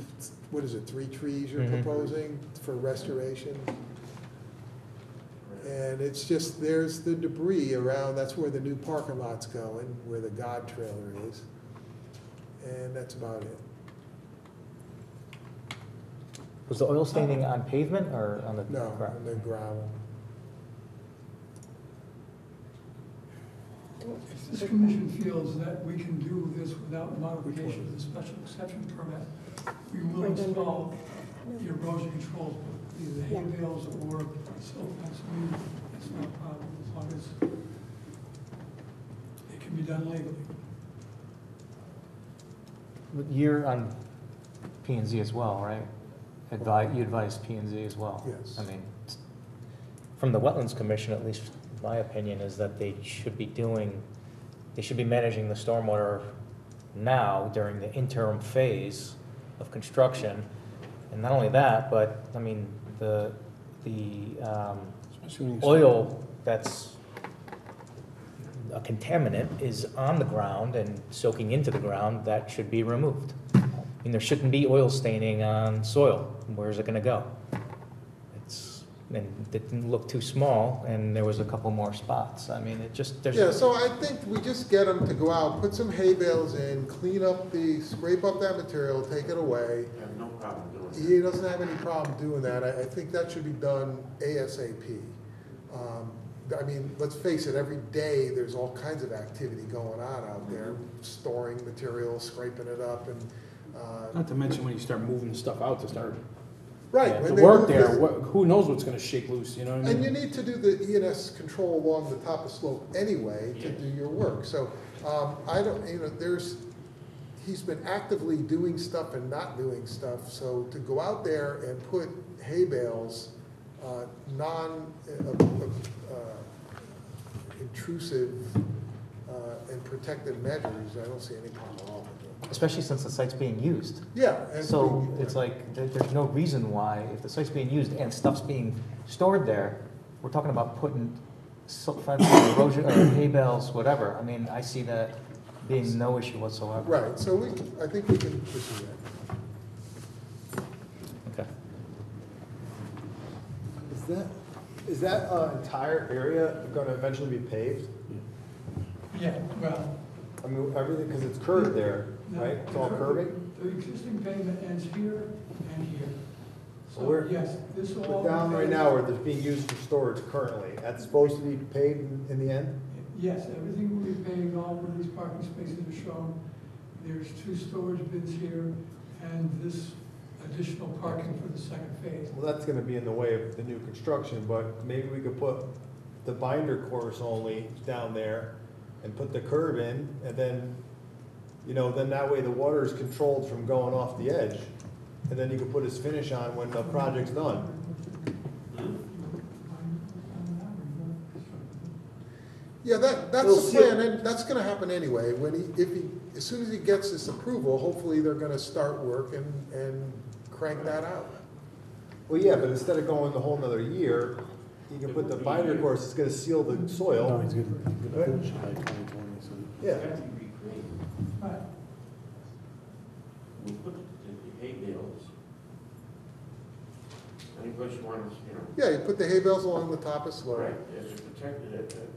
G: trees you're
F: Mhm.
G: proposing for restoration? And it's just, there's the debris around, that's where the new parking lot's going, where the God trailer is. And that's about it.
F: Was the oil staining on pavement or on the
G: No,
F: ground?
G: and the gravel.
D: If this commission feels that we can do this without modification of the special exception permit, we will
C: Right under-
D: install the erosion control, either hay
C: Yeah.
D: bales or silt fence. I mean, it's not a problem as long as it can be done legally.
F: You're on P and Z as well, right? You advise P and Z as well?
G: Yes.
F: I mean, from the Wetlands Commission, at least my opinion is that they should be managing the stormwater now during the interim phase of construction. And not only that, but, I mean, the
A: Especially when you start-
F: oil that's a contaminant is on the ground and soaking into the ground, that should be removed. I mean, there shouldn't be oil staining on soil. Where's it gonna go? And it didn't look too small, and there was a couple more spots. I mean,
G: Yeah, so I think we just get them to go out, put some hay bales in, scrape up that material, take it away.
I: I have no problem doing that.
G: He doesn't have any problem doing that. I think that should be done ASAP. I mean, let's face it, every day there's all kinds of activity going on out there, storing material, scraping it up, and
A: Not to mention when you start moving the stuff out to start
G: right. when
A: to
G: they
A: work
G: move
A: there,
G: this-
A: who knows what's gonna shake loose, you know what I
G: And you
A: mean?
G: need to do the ENS control along the top of slope anyway to do your work. So I don't, you know, he's been actively doing stuff and not doing stuff. So to go out there and put hay bales, intrusive and protective measures, I don't see any problem at all with it.
F: especially since the site's being used.
G: Yeah. and-
F: So it's like, there's no reason why, if the site's being used and stuff's being stored there, we're talking about putting silt fence, erosion, or hay bales, whatever. I mean, I see that being no issue whatsoever.
G: Right, so I think we can pursue that.
F: Okay.
J: Is that entire area gonna eventually be paved?
D: Yeah, well.
J: I mean, everything, because it's curved there, right? It's all curving?
D: The existing pavement ends here and here. So,
J: Where-
D: yes, this will all.
J: But
D: be
J: down right
D: paved.
J: now where it's being used for storage currently, that's supposed to be paved in the end?
D: Yes, everything will be paved, all of these parking spaces are shown. There's 2 storage bins here and this additional parking for the second phase.
J: Well, that's gonna be in the way of the new construction, but maybe we could put the binder course only down there and put the curb in, and then, then that way the water is controlled from going off the edge. And then you can put his finish on when the project's done.
G: that's
J: They'll
G: the
J: see
G: plan, and that's gonna happen anyway. As soon as he gets this approval, hopefully they're gonna start work and crank that out.
J: Well, yeah, but instead of going the whole nother year, you can put the binder course, it's gonna seal the soil.
H: No, he's gonna finish it by 2020, so.
J: Yeah.
D: Right.
I: We put the hay bales. Any place you want to,
G: Yeah, you put the hay bales along the top of slope.
I: right, as a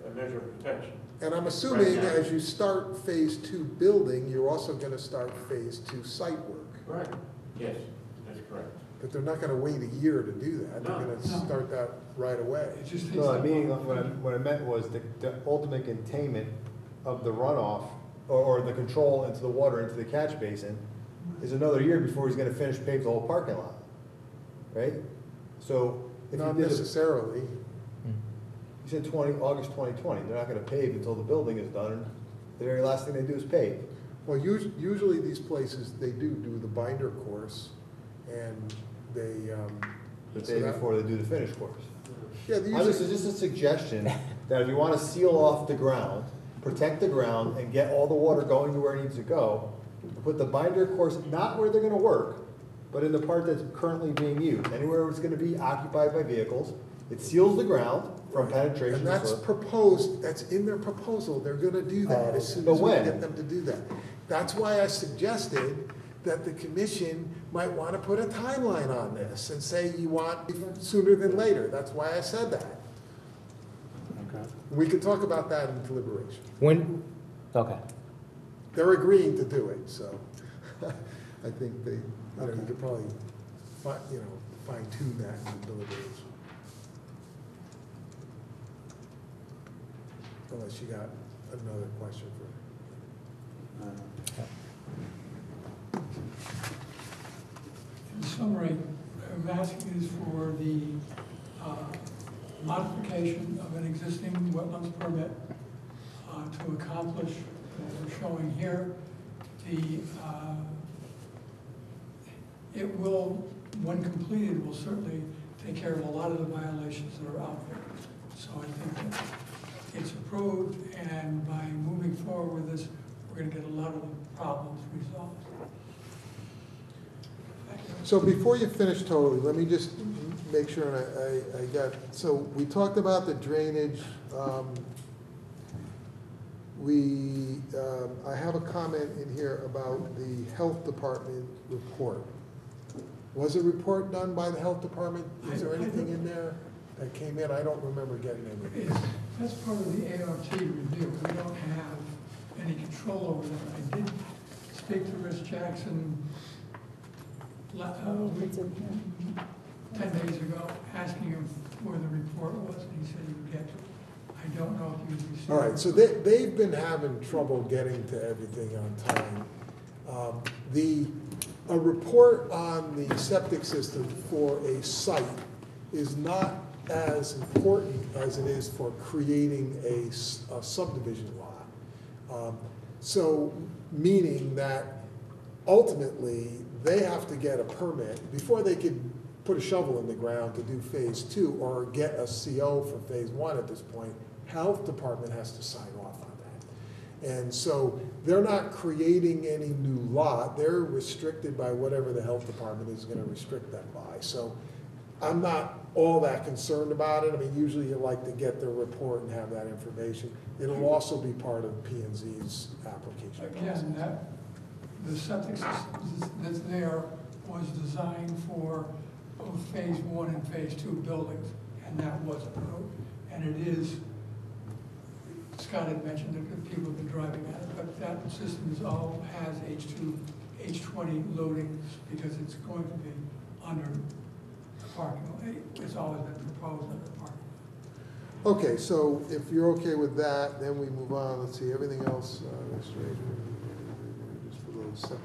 I: a measure of protection.
G: And I'm assuming
I: Right now.
G: as you start phase 2 building, you're also gonna start phase 2 site work.
I: Right. Yes, that's correct.
G: But they're not gonna wait a year to do that. They're
I: No.
G: gonna
D: No.
G: start that right away.
D: It just takes.
J: No, I
D: that
J: mean,
D: long.
J: what I meant was the ultimate containment of the runoff, or the control into the water, into the catch basin, is another year before he's gonna finish pave the whole parking lot, right? So, if
G: Not
J: you did,
G: necessarily.
J: you said August 2020, they're not gonna pave until the building is done, and the very last thing they do is pave.
G: Well, usually these places, they do the binder course, and they,
J: The
G: So
J: day
G: that-
J: before they do the finish course.
G: yeah, they
J: This
G: usually,
J: is just a suggestion, that if you wanna seal off the ground, protect the ground, and get all the water going to where it needs to go, put the binder course, not where they're gonna work, but in the part that's currently being used, anywhere where it's gonna be occupied by vehicles, it seals the ground from penetration.
G: and
J: of
G: that's
J: soil.
G: proposed, that's in their proposal, they're gonna do that as soon
J: But
G: as we
J: when?
G: get them to do that. That's why I suggested that the commission might wanna put a timeline on this, and say you want sooner than later, that's why I said that.
H: Okay.
G: We could talk about that in deliberation.
F: When, okay.
G: They're agreeing to do it, so I think they, you could probably, fine tune that in deliberation. Unless you got another question for me.
D: In summary, what I'm asking is for the modification of an existing wetlands permit to accomplish what we're showing here. It will, when completed, will certainly take care of a lot of the violations that are out there. So I think that it's approved, and by moving forward with this, we're gonna get a lot of the problems resolved. Thank you.
G: So before you finish totally, let me just make sure I got, so we talked about the drainage. I have a comment in here about the health department report. Was a report done by the health department? Is there anything in there that came in? I don't remember getting anything.
D: That's part of the ART review. We don't have any control over that. I did speak to Rich Jackson
C: It's in here.
D: 10 days ago, asking him where the report was, and he said he would get to it. I don't know if he's received.
G: All right, so they've been having trouble getting to everything on time. A report on the septic system for a site is not as important as it is for creating a subdivision lot. So, meaning that ultimately, they have to get a permit before they could put a shovel in the ground to do phase 2 or get a CO for phase 1 at this point. Health department has to sign off on that. And so they're not creating any new lot, they're restricted by whatever the health department is gonna restrict them by. So I'm not all that concerned about it. I mean, usually you like to get the report and have that information. It'll also be part of P and Z's application process.
D: Again, the septic system that's there was designed for both phase 1 and phase 2 buildings, and that was approved. And it is, Scott had mentioned that people have been driving at it, but that system has H20 loading because it's going to be under the parking lot. It's always been proposed under the parking lot.
G: Okay, so if you're okay with that, then we move on. Let's see, everything else, restoration, just for those septic.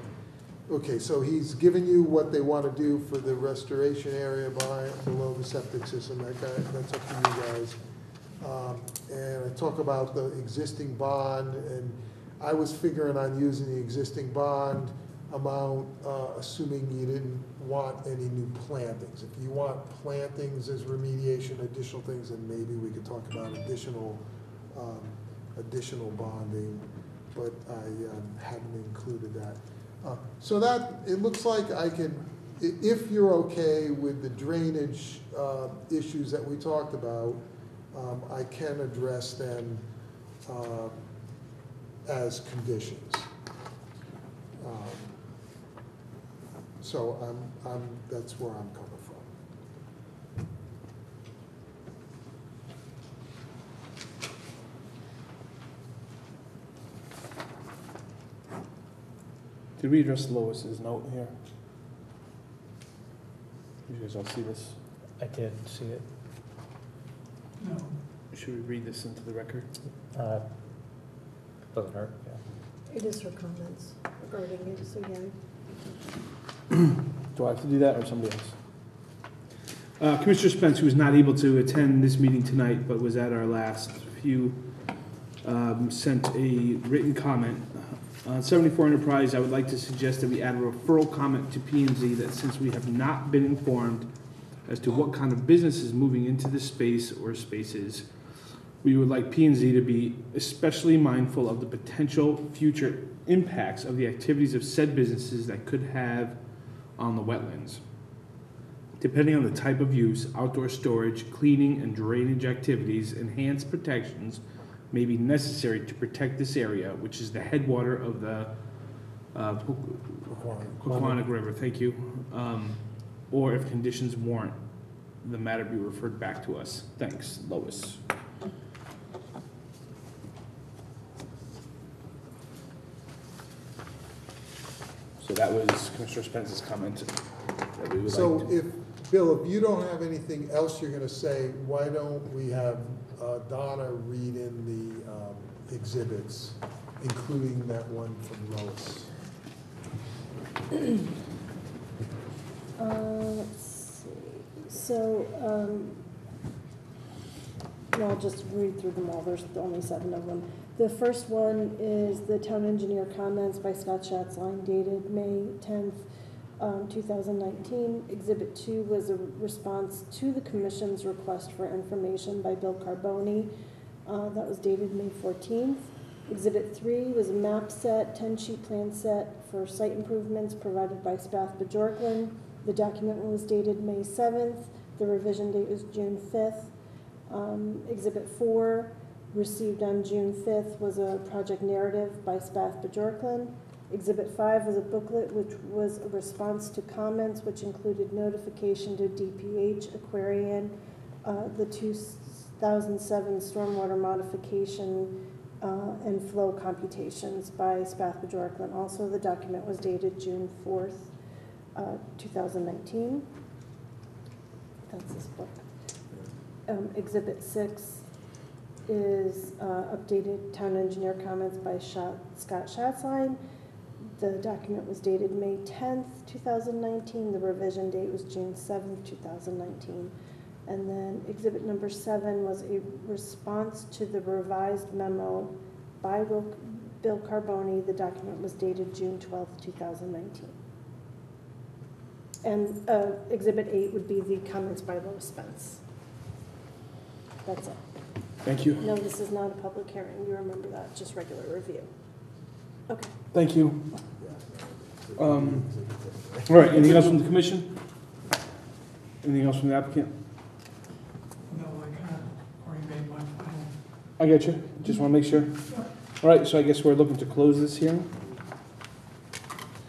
G: Okay, so he's given you what they want to do for the restoration area below the septic system. That's up to you guys. And I talk about the existing bond, and I was figuring on using the existing bond amount, assuming you didn't want any new plantings. If you want plantings as remediation, additional things, then maybe we could talk about additional additional bonding, but I hadn't included that. So that, it looks like I can, if you're okay with the drainage issues that we talked about, I can address them as conditions. So that's where I'm coming from.
A: Did we address Lois's note here? You guys all see this?
F: I did see it.
D: No,
A: Should we read this into the record?
F: Doesn't hurt, yeah.
C: It is her comments regarding it, so yeah.
A: Do I have to do that or somebody else? Commissioner Spence, who was not able to attend this meeting tonight, but was at our last few, sent a written comment. On 74 Enterprise, I would like to suggest that we add a referral comment to P&Z that since we have not been informed as to what kind of business is moving into this space or spaces, we would like P&Z to be especially mindful of the potential future impacts of the activities of said businesses that could have on the wetlands. Depending on the type of use, outdoor storage, cleaning, and drainage activities, enhanced protections may be necessary to protect this area, which is the headwater of the Quaquanic River, thank you, or if conditions warrant, the matter be referred back to us. Thanks, Lois. So that was Commissioner Spence's comment that we would
G: So
A: like to.
G: if, Bill, if you don't have anything else you're gonna say, why don't we have Donna read in the exhibits, including that one from Lois?
C: Let's see, so, I'll just read through them all, there's only 7 of them. The first one is the town engineer comments by Scott Schatzline dated May 10th, 2019. Exhibit 2 was a response to the commission's request for information by Bill Carboni. That was dated May 14th. Exhibit 3 was a map set, 10-sheet plan set for site improvements provided by Spath Bajorklin. The document was dated May 7th. The revision date was June 5th. Exhibit 4, received on June 5th, was a project narrative by Spath Bajorklin. Exhibit 5 was a booklet which was a response to comments which included notification to DPH, Aquarian, the 2007 stormwater modification and flow computations by Spath Bajorklin. Also, the document was dated June 4th, 2019. That's this book. Exhibit 6 is updated town engineer comments by Scott Schatzline. The document was dated May 10th, 2019. The revision date was June 7th, 2019. And then exhibit number 7 was a response to the revised memo by Bill Carboni. The document was dated June 12th, 2019. And exhibit 8 would be the comments by Lois Spence. That's it.
A: Thank you.
C: No, this is not a public hearing. You remember that, just regular review. Okay.
A: Thank you. All right, anything else from the commission? Anything else from the applicant?
D: no, I kind of already made my final.
A: I get you. Just want to make sure. All right, so I guess we're looking to close this hearing?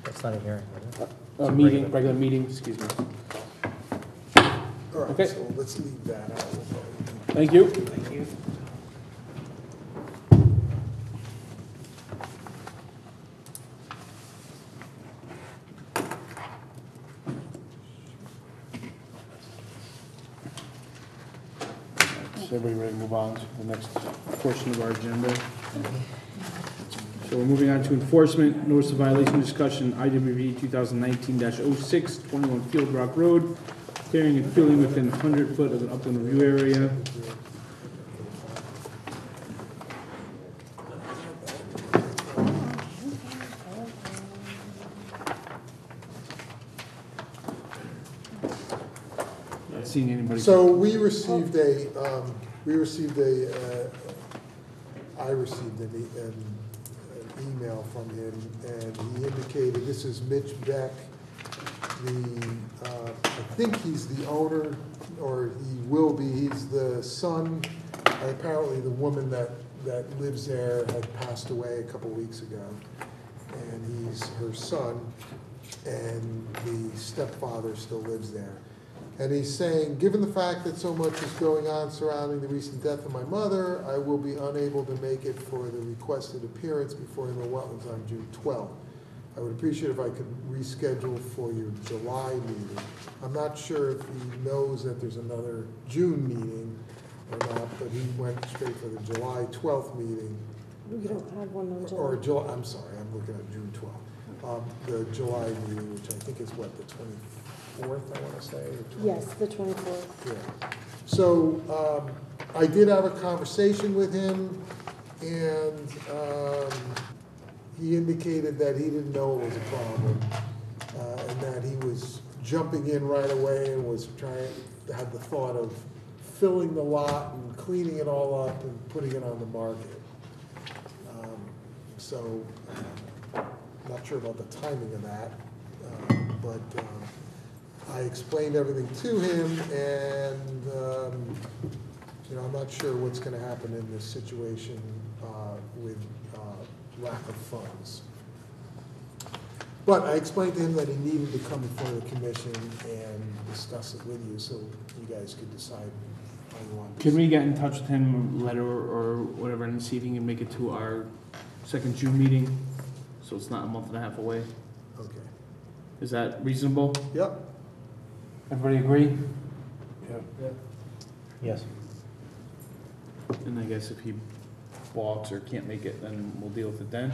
F: That's not a hearing, is it? It's a
A: Meeting, regular meeting, excuse me.
G: All right,
A: Okay.
G: so let's leave that out.
A: Thank you.
F: Thank you.
A: Is everybody ready to move on to the next portion of our agenda? So we're moving on to enforcement, notice of violation discussion, IWV 2019-06, 21 Field Rock Road, clearing and filling within 100 foot of an upland review area. Not seeing anybody.
G: So we received a, I received an email from him, and he indicated, this is Mitch Beck, I think he's the owner, or he will be, he's the son. Apparently the woman that lives there had passed away a couple weeks ago, and he's her son, and the stepfather still lives there. And he's saying, given the fact that so much is going on surrounding the recent death of my mother, I will be unable to make it for the requested appearance before Inland Wetlands on June 12th. I would appreciate if I could reschedule for your July meeting. I'm not sure if he knows that there's another June meeting or not, but he went straight for the July 12th meeting.
C: We don't have one on July.
G: Or July, I'm sorry, I'm looking at June 12th. The July meeting, which I think is what, the 24th, I want to say? Or 20th?
C: Yes, the 24th.
G: Yeah. So I did have a conversation with him, and he indicated that he didn't know it was a problem, and that he was jumping in right away and was had the thought of filling the lot and cleaning it all up and putting it on the market. So not sure about the timing of that, but I explained everything to him, and I'm not sure what's going to happen in this situation with lack of funds. But I explained to him that he needed to come before the commission and discuss it with you, so you guys could decide how you want to.
A: Can we get in touch with him, letter or whatever, and see if he can make it to our second June meeting, so it's not a month and a half away?
G: Okay.
A: Is that reasonable?
G: Yep.
A: Everybody agree?
H: Yeah.
F: Yes.
A: And I guess if he balks or can't make it, then we'll deal with it then.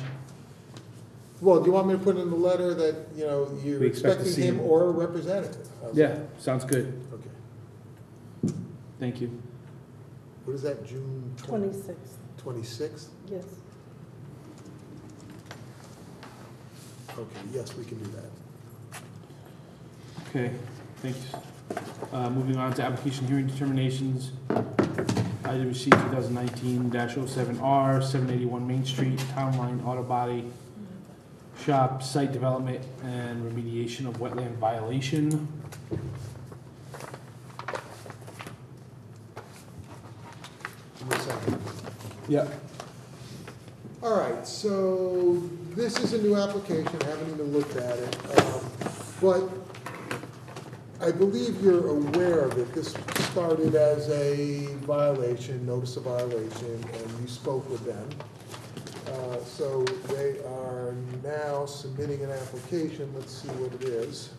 G: Well, do you want me to put in the letter that, you're
A: We expect to
G: expecting
A: see
G: him
A: him.
G: or a representative? How's
A: Yeah,
G: that?
A: sounds good.
G: Okay.
A: Thank you.
G: What is that, June
C: 26th,
G: 26th?
C: yes.
G: Okay, yes, we can do that.
A: Okay, thanks. Moving on to application hearing determinations. Item C 2019-07R, 781 Main Street, Town Line Auto Body Shop, site development and remediation of wetland violation.
G: Give me a second.
A: Yeah.
G: All right, so this is a new application, I haven't even looked at it, but I believe you're aware of it. This started as a violation, notice of violation, and you spoke with them. So they are now submitting an application. Let's see what it is.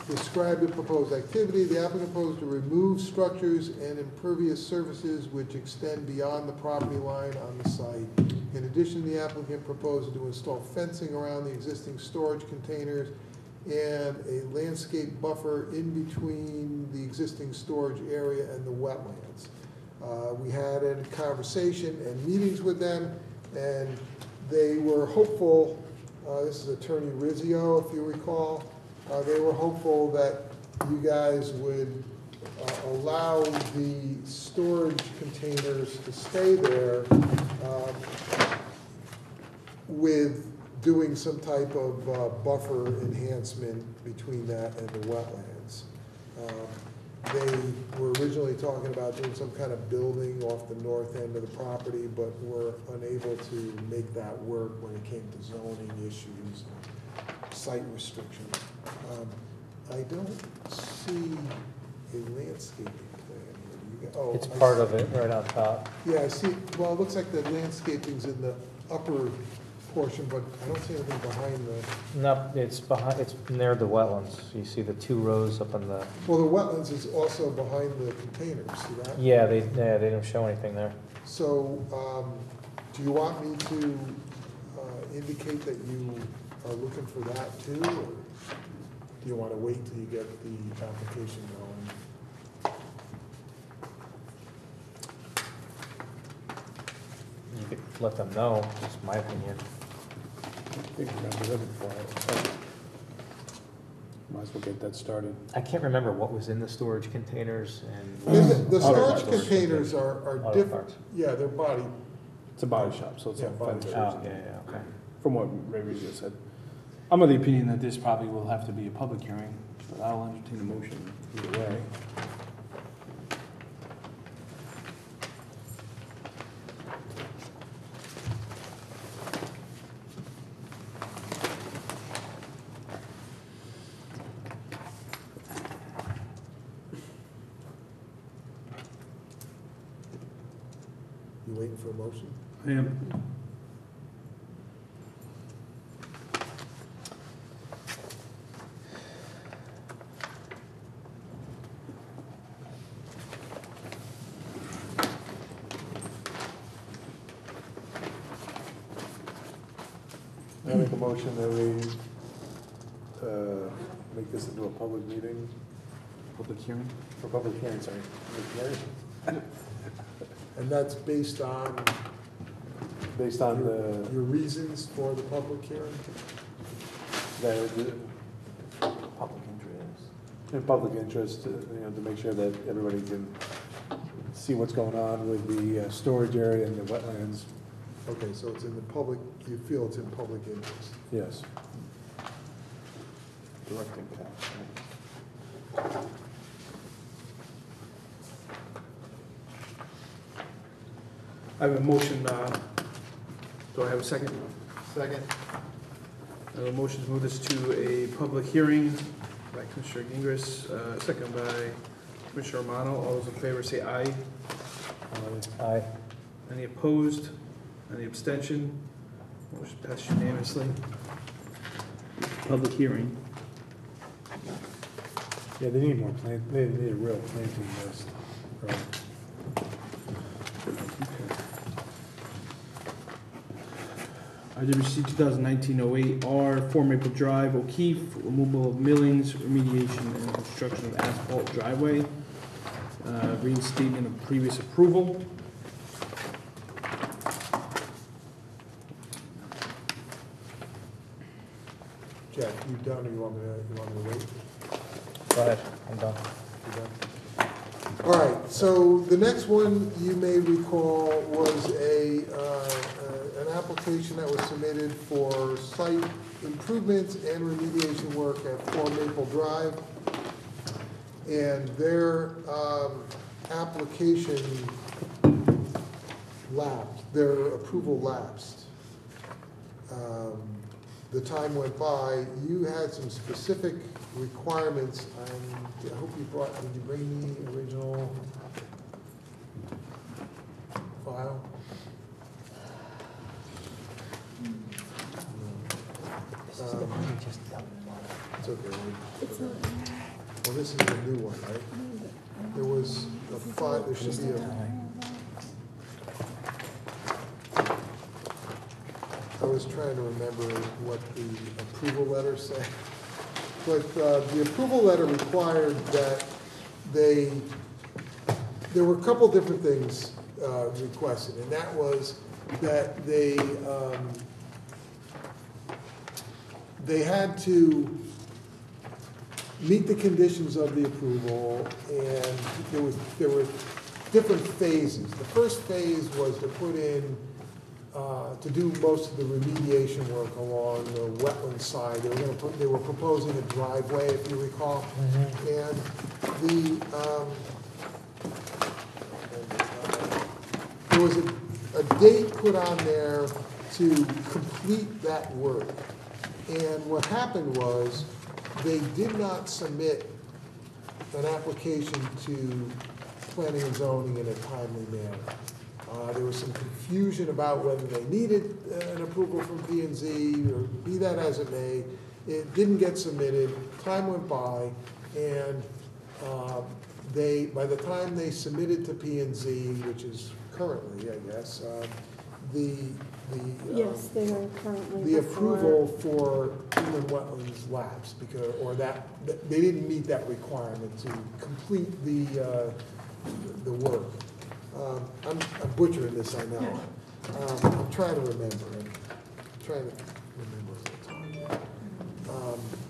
G: Describe the proposed activity. The applicant proposed to remove structures and impervious surfaces which extend beyond the property line on the site. In addition, the applicant proposed to install fencing around the existing storage containers and a landscape buffer in between the existing storage area and the wetlands. We had a conversation and meetings with them, and they were hopeful, this is Attorney Rizzio, if you recall, they were hopeful that you guys would allow the storage containers to stay there with doing some type of buffer enhancement between that and the wetlands. They were originally talking about doing some kind of building off the north end of the property, but were unable to make that work when it came to zoning issues, site restrictions. I don't see a landscaping plan here. Oh,
F: It's
G: I
F: part
G: see.
F: of it, right on top.
G: Yeah, I see, well, it looks like the landscaping's in the upper portion, but I don't see anything behind the,
F: No, it's behind, it's near the wetlands. You see the two rows up in the,
G: well, the wetlands is also behind the containers, see that?
F: yeah, they don't show anything there.
G: So, do you want me to indicate that you are looking for that too, or do you want to wait till you get the application going?
F: You could let them know, just my opinion.
H: I think we're gonna be looking for it. Might as well get that started.
F: I can't remember what was in the storage containers and.
G: The storage
H: Auto parts.
G: containers are
F: Auto
G: different.
F: parts.
G: Yeah, they're body,
H: It's a body shop, so it's
G: Yeah,
H: like
G: body
H: fenders.
F: Oh, yeah, okay.
H: From what Ray just said. I'm of the opinion that this probably will have to be a public hearing, but I'll entertain a motion either way.
G: you waiting for a motion?
A: I am.
H: I make a motion that we make this into a public meeting,
A: Public hearing?
H: or public hearing, sorry. Public hearing.
G: And that's based on
H: Based on the,
G: your reasons for the public hearing?
F: Public interest.
H: in public interest, to make sure that everybody can see what's going on with the storage area and the wetlands.
G: Okay, so it's in the public, you feel it's in public interest?
H: Yes. Direct impact. Right.
A: I have a motion, do I have a second?
G: Second.
A: I have a motion to move this to a public hearing by Commissioner Gingras, second by Commissioner Romano. All those in favor say aye.
F: Aye.
A: Any opposed? Any abstention? Motion passed unanimously. Public hearing.
H: Yeah, they need more they need a real planting list. Right.
A: IWC 2019-08R, 4 Maple Drive, O'Keefe, removal of millings, remediation and construction of asphalt driveway, reinstatement of previous approval.
G: Jack, you done or you want me to wait?
F: Go ahead, I'm done.
G: You done? All right, so the next one you may recall was an application that was submitted for site improvements and remediation work at 4 Maple Drive. And their application lapsed, their approval lapsed. The time went by, you had some specific requirements, and I hope you brought, did you bring the original file?
F: This is the one we just dealt with.
G: It's okay.
C: It's not,
G: Well, this is the new one, right? There was a file, there should be a, I was trying to remember what the approval letter said. But the approval letter required that there were a couple different things requested, and that was that they had to meet the conditions of the approval, and there were different phases. The first phase was to put in to do most of the remediation work along the wetland side. They were proposing a driveway, if you recall. And there was a date put on there to complete that work. And what happened was, they did not submit an application to planning and zoning in a timely manner. There was some confusion about whether they needed an approval from P&Z, or be that as it may. It didn't get submitted, time went by, and by the time they submitted to P&Z, which is currently, I guess,
C: yes, they are currently
G: the
C: before.
G: approval for inland wetlands lapsed, because, or that, they didn't meet that requirement to complete the work. I'm butchering this, I know. I'm trying to remember.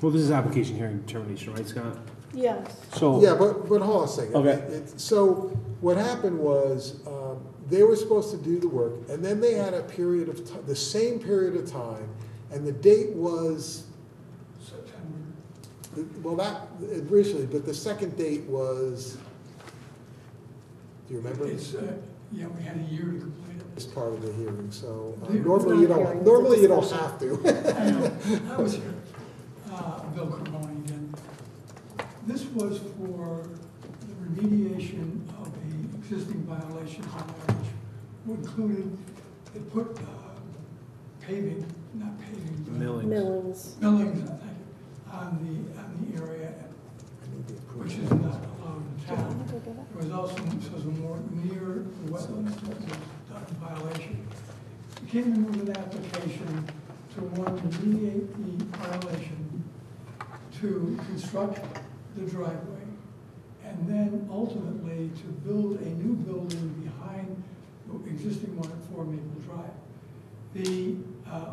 A: Well, this is application hearing determination, right, Scott?
C: Yes.
A: So.
G: Yeah, but hold on a second.
A: Okay.
G: So what happened was, they were supposed to do the work, and then they had a period of, the same period of time, and the date was,
D: September.
G: well, that, originally, but the second date was, do you remember?
D: It's, yeah, we had a year to complete it.
G: It's part of the hearing, so
D: The-
G: normally you
C: It's not a
G: don't,
C: hearing, it's a
G: normally you don't
C: discussion.
G: have to.
D: I know, I was here. Bill Carbone again. This was for the remediation of the existing violations on there, which included, they put paving, not paving, but
A: Millings.
C: Millings.
D: millings, I think, on the area, which is not allowed in
C: Do you
D: town.
C: want to go get it?
D: It was also, this was more near the wetlands, that was done in violation. We came in with an application to, one, remediate the violation, to construct the driveway, and then ultimately to build a new building behind the existing one at 4 Maple Drive. The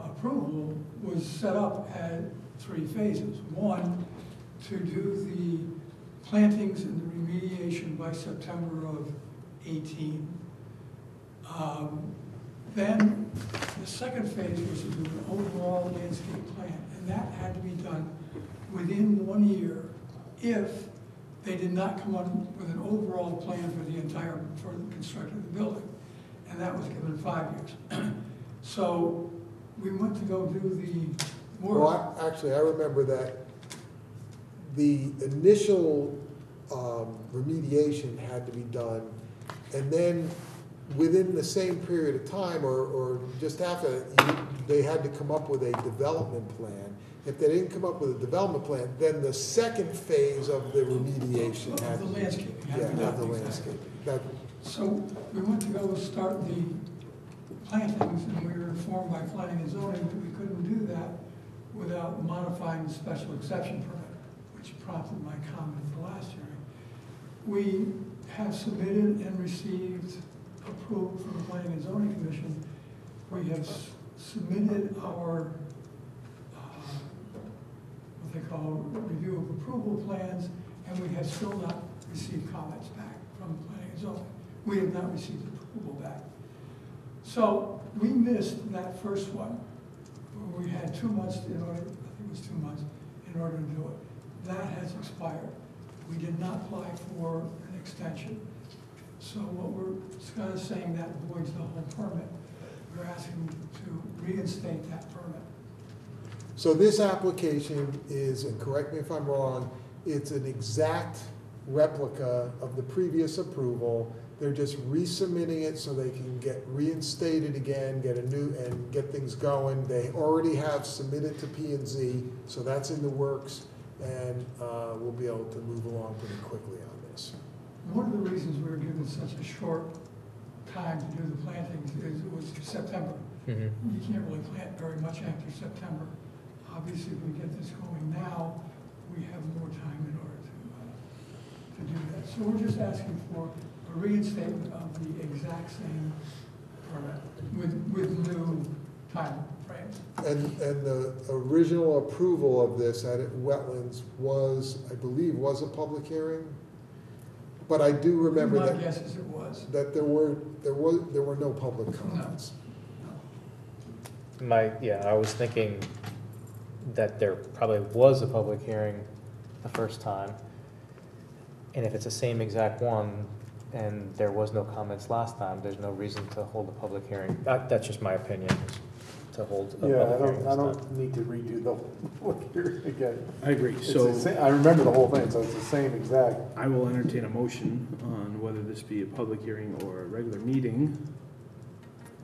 D: approval was set up at 3 phases. One, to do the plantings and the remediation by September of 18. Then the second phase was to do an overall landscape plan, and that had to be done within 1 year if they did not come up with an overall plan for the construction of the building. And that was given 5 years. So we went to go do the work.
G: Well, actually, I remember that the initial remediation had to be done, and then within the same period of time, or just after, they had to come up with a development plan. If they didn't come up with a development plan, then the second phase of the remediation had
D: Of
G: to
D: the
G: be.
D: landscaping had
G: Yeah,
D: to be done,
G: of the
D: exactly.
G: landscaping. That,
D: So we went to go start the plantings, and we were informed by planning and zoning that we couldn't do that without modifying the special exception permit, which prompted my comment at the last hearing. We have submitted and received approval from the Planning and Zoning Commission. We have submitted our, what they call review of approval plans, and we have still not received comments back from Planning and Zoning. We have not received approval back. So we missed that first one, where we had 2 months in order, I think it was 2 months, in order to do it. That has expired. We did not apply for an extension. So what Scott is saying, that voids the whole permit. We're asking to reinstate that permit.
G: so this application is, and correct me if I'm wrong, it's an exact replica of the previous approval. They're just resubmitting it so they can get reinstated again, get a new, and get things going. They already have submitted to P&Z, so that's in the works, and we'll be able to move along pretty quickly on this.
D: One of the reasons we were given such a short time to do the plantings is it was September.
F: Mhm.
D: You can't really plant very much after September. Obviously, if we get this going now, we have more time in order to do that. So we're just asking for a reinstatement of the exact same permit with new time frames.
G: And the original approval of this at Wetlands was, I believe, was a public hearing? But I do remember
D: My
G: that,
D: guess is it was.
G: that there were no public comments.
F: I was thinking that there probably was a public hearing the first time. And if it's the same exact one, and there was no comments last time, there's no reason to hold a public hearing. That's just my opinion, is to hold a
H: Yeah,
F: public hearing
H: I
F: this time.
H: don't need to redo the whole hearing again.
A: I agree.
H: It's
A: So
H: the I remember the whole thing, so it's the same exact.
A: I will entertain a motion on whether this be a public hearing or a regular meeting.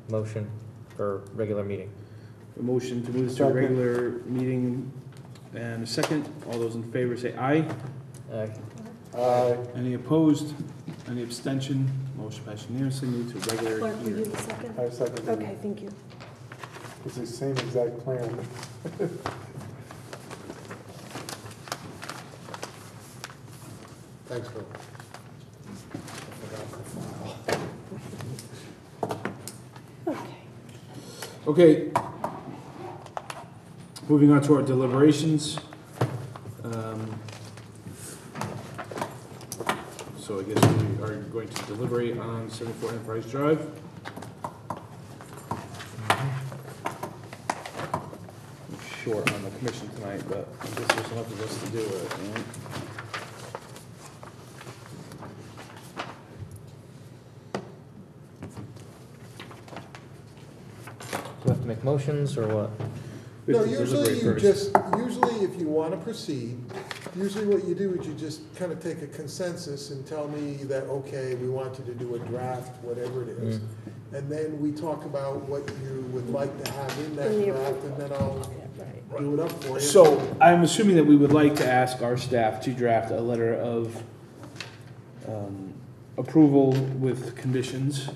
F: Motion for regular meeting.
A: A motion to move this to a
H: Second.
A: regular meeting and a second. All those in favor say aye. Any opposed? Any abstention? Motion passed unanimously. Move to regular
C: Clark, will you
A: hearing.
C: the second?
H: I second.
C: Okay, thank you.
H: It's the same exact plan.
G: Thanks, Bill.
C: Okay.
A: Okay. Moving on to our deliberations. So I guess we are going to deliberate on 74 Enterprise Drive. I'm short on the commission tonight, but I guess there's enough of us to do it, right?
F: Do we have to make motions or what?
A: We
G: No,
A: have to
G: usually
A: deliberate
G: you
A: first.
G: usually if you want to proceed, usually what you do is you just kind of take a consensus and tell me that, okay, we want you to do a draft, whatever it is. And then we talk about what you would like to have in that
C: In the
G: draft, and then I'll
C: Right.
G: do it up for you.
A: So I'm assuming that we would like to ask our staff to draft a letter of approval with conditions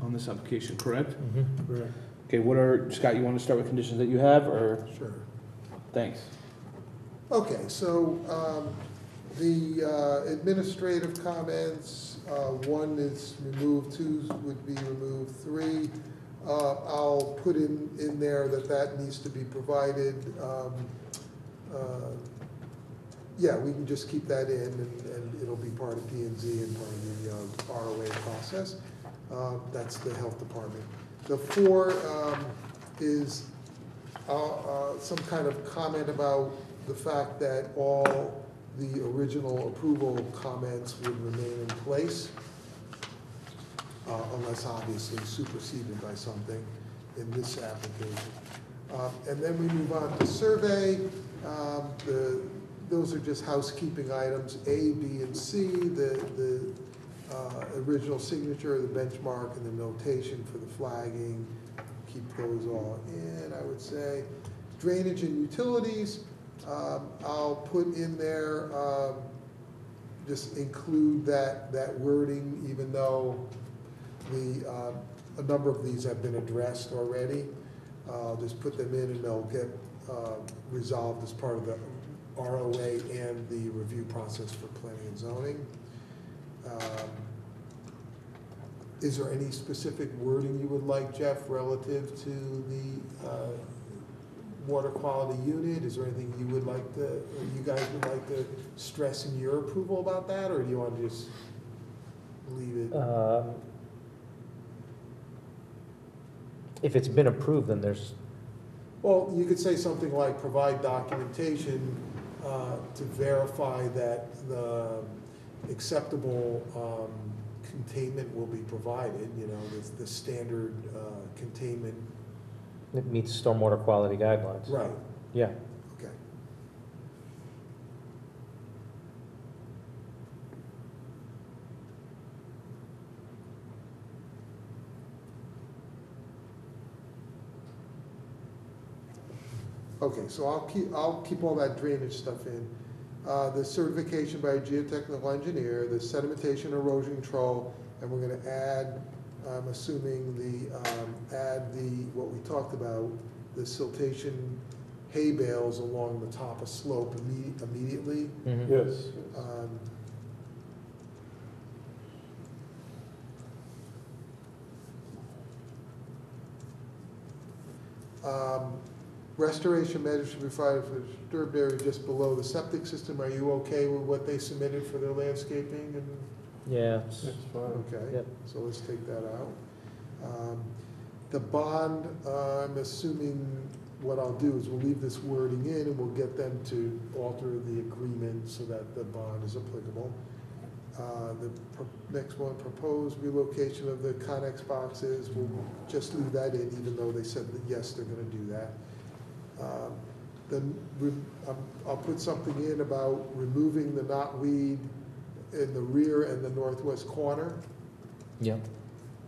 A: on this application, correct?
G: Correct.
A: Okay, what are, Scott, you want to start with conditions that you have, or,
G: Sure.
A: thanks.
G: Okay, so the administrative comments, one is removed, two would be removed, three, I'll put in there that needs to be provided. Yeah, we can just keep that in, and it'll be part of P and Z and part of the ROA process. That's the health department. The four is some kind of comment about the fact that all the original approval comments would remain in place, unless obviously superseded by something in this application. And then we move on to survey. Those are just housekeeping items, A, B, and C, the original signature, the benchmark, and the notation for the flagging. Keep those all in, I would say. Drainage and utilities, I'll put in there, just include that wording, even though a number of these have been addressed already. I'll just put them in and they'll get resolved as part of the ROA and the review process for planning and zoning. Is there any specific wording you would like, Jeff, relative to the water quality unit? Is there anything you would like to, or you guys would like to stress in your approval about that, or do you want to just leave it?
F: If it's been approved, then there's,
G: Well, you could say something like provide documentation to verify that the acceptable containment will be provided, you know, the standard containment.
F: it meets stormwater quality guidelines.
G: Right,
F: Yeah.
G: okay. Okay, so I'll keep all that drainage stuff in. The certification by a geotechnical engineer, the sedimentation erosion control, and we're gonna add, I'm assuming what we talked about, the siltation hay bales along the top of slope immediately.
F: Mhm.
H: Yes.
G: Restoration measures should be provided for the disturbed area just below the septic system. Are you okay with what they submitted for their landscaping and?
F: Yeah.
H: That's fine.
G: Okay,
F: Yep.
G: so let's take that out. The bond, I'm assuming what I'll do is we'll leave this wording in and we'll get them to alter the agreement so that the bond is applicable. Next one, proposed relocation of the Connex boxes, we'll just leave that in even though they said that yes, they're gonna do that. Then I'll put something in about removing the knotweed in the rear and the northwest corner.
F: Yeah.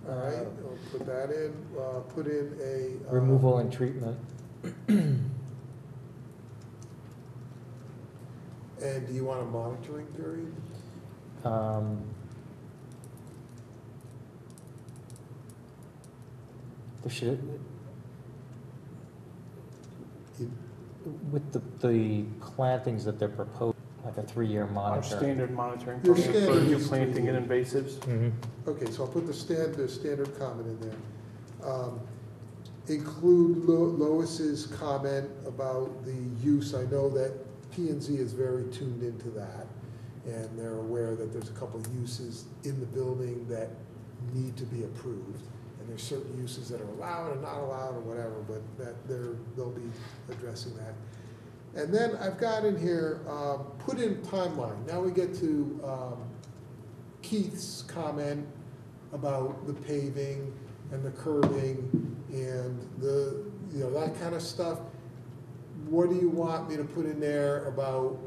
G: All right, I'll put that in, put in a.
F: Removal and treatment.
G: And do you want a monitoring period?
F: There should,
G: You-
F: with the plantings that they're proposing, like a 3-year
A: Our
F: monitor.
A: standard monitoring
G: Your
A: program for
G: standard
A: new
G: is
A: planting
G: 3
A: and invasives.
F: Mhm.
G: Okay, so I'll put the standard comment in there. Include Lois's comment about the use. I know that P&Z is very tuned into that, and they're aware that there's a couple of uses in the building that need to be approved. And there's certain uses that are allowed and not allowed or whatever, but that they'll be addressing that. And then I've got in here, put in timeline. Now we get to Keith's comment about the paving and the curbing and the, that kind of stuff. What do you want me to put in there about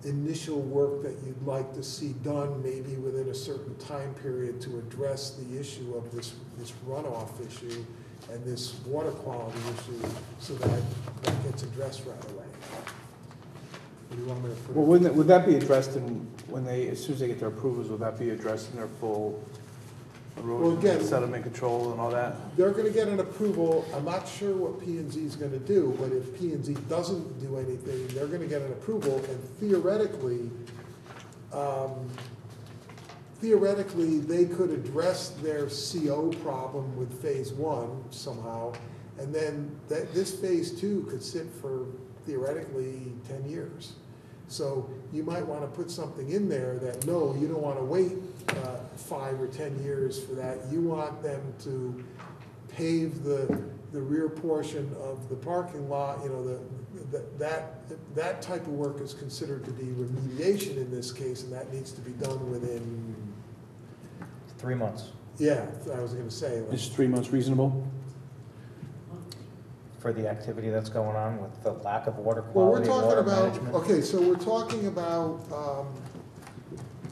G: initial work that you'd like to see done, maybe within a certain time period, to address the issue of this runoff issue and this water quality issue, so that gets addressed right away? What do you want me to put?
A: Well, would that be addressed as soon as they get their approvals, would that be addressed in their full erosion,
G: again,
A: sediment control and all that?
G: They're gonna get an approval. I'm not sure what P&Z is gonna do, but if P&Z doesn't do anything, they're gonna get an approval, and theoretically, they could address their CO problem with phase 1 somehow, and then this phase 2 could sit for theoretically 10 years. So you might want to put something in there that, no, you don't want to wait 5 or 10 years for that. You want them to pave the rear portion of the parking lot. That type of work is considered to be remediation in this case, and that needs to be done within
F: 3 months
G: Yeah, I was gonna say, like,
A: Is 3 months reasonable?
F: for the activity that's going on with the lack of water
G: well, we're
F: quality,
G: talking
F: water
G: about,
F: management.
G: okay, so we're talking about,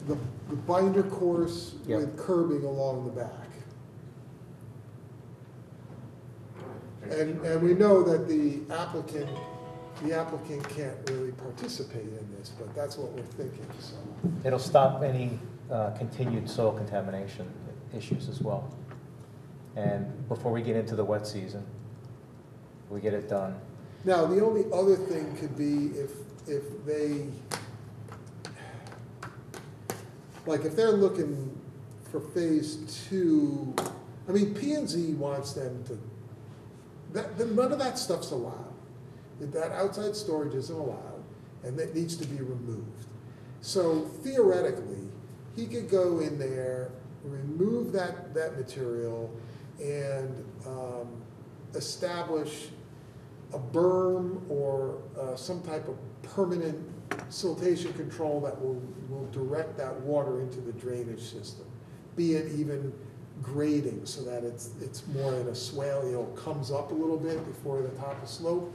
G: the binder course
F: Yep.
G: with curbing along the back. And we know that the applicant can't really participate in this, but that's what we're thinking, so.
F: It'll stop any continued soil contamination issues as well. And before we get into the wet season, we get it done.
G: Now, the only other thing could be if they, like, if they're looking for phase 2, I mean, P&Z wants them to, none of that stuff's allowed. That outside storage isn't allowed, and that needs to be removed. So theoretically, he could go in there, remove that material, and establish a berm or some type of permanent siltation control that will direct that water into the drainage system. Be it even grading so that it's more in a swale, comes up a little bit before the top of slope.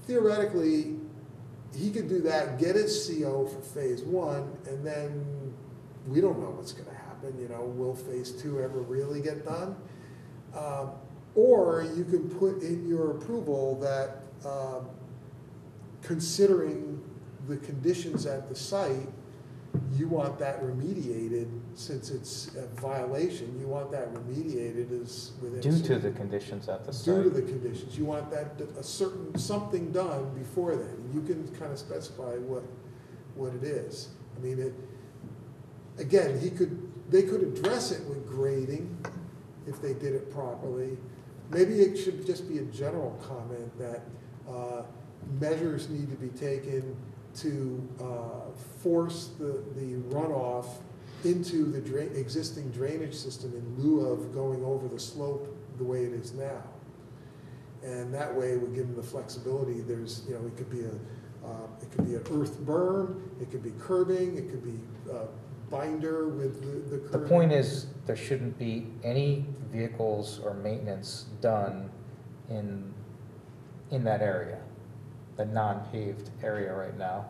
G: Theoretically, he could do that, get his CO for phase 1, and then we don't know what's gonna happen, will phase 2 ever really get done? Or you can put in your approval that, considering the conditions at the site, you want that remediated, since it's a violation, you want that remediated as within.
F: Due to the conditions at the site.
G: Due to the conditions, you want that, something done before then. You can kind of specify what it is. I mean, again, they could address it with grading if they did it properly. Maybe it should just be a general comment that measures need to be taken to force the runoff into the existing drainage system in lieu of going over the slope the way it is now. And that way we give them the flexibility. There's, it could be an earth berm, it could be curbing, it could be binder with the curb.
F: The point is, there shouldn't be any vehicles or maintenance done in that area, the non-paved area right now,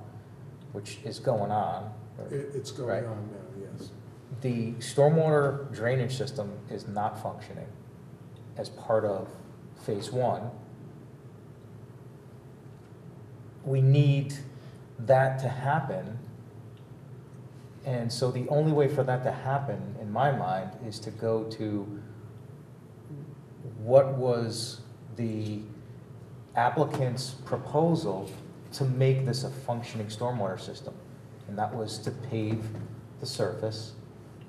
F: which is going on.
G: It's going
F: right?
G: on now, yes.
F: The stormwater drainage system is not functioning as part of phase 1. We need that to happen. And so the only way for that to happen, in my mind, is to go to what was the applicant's proposal to make this a functioning stormwater system. And that was to pave the surface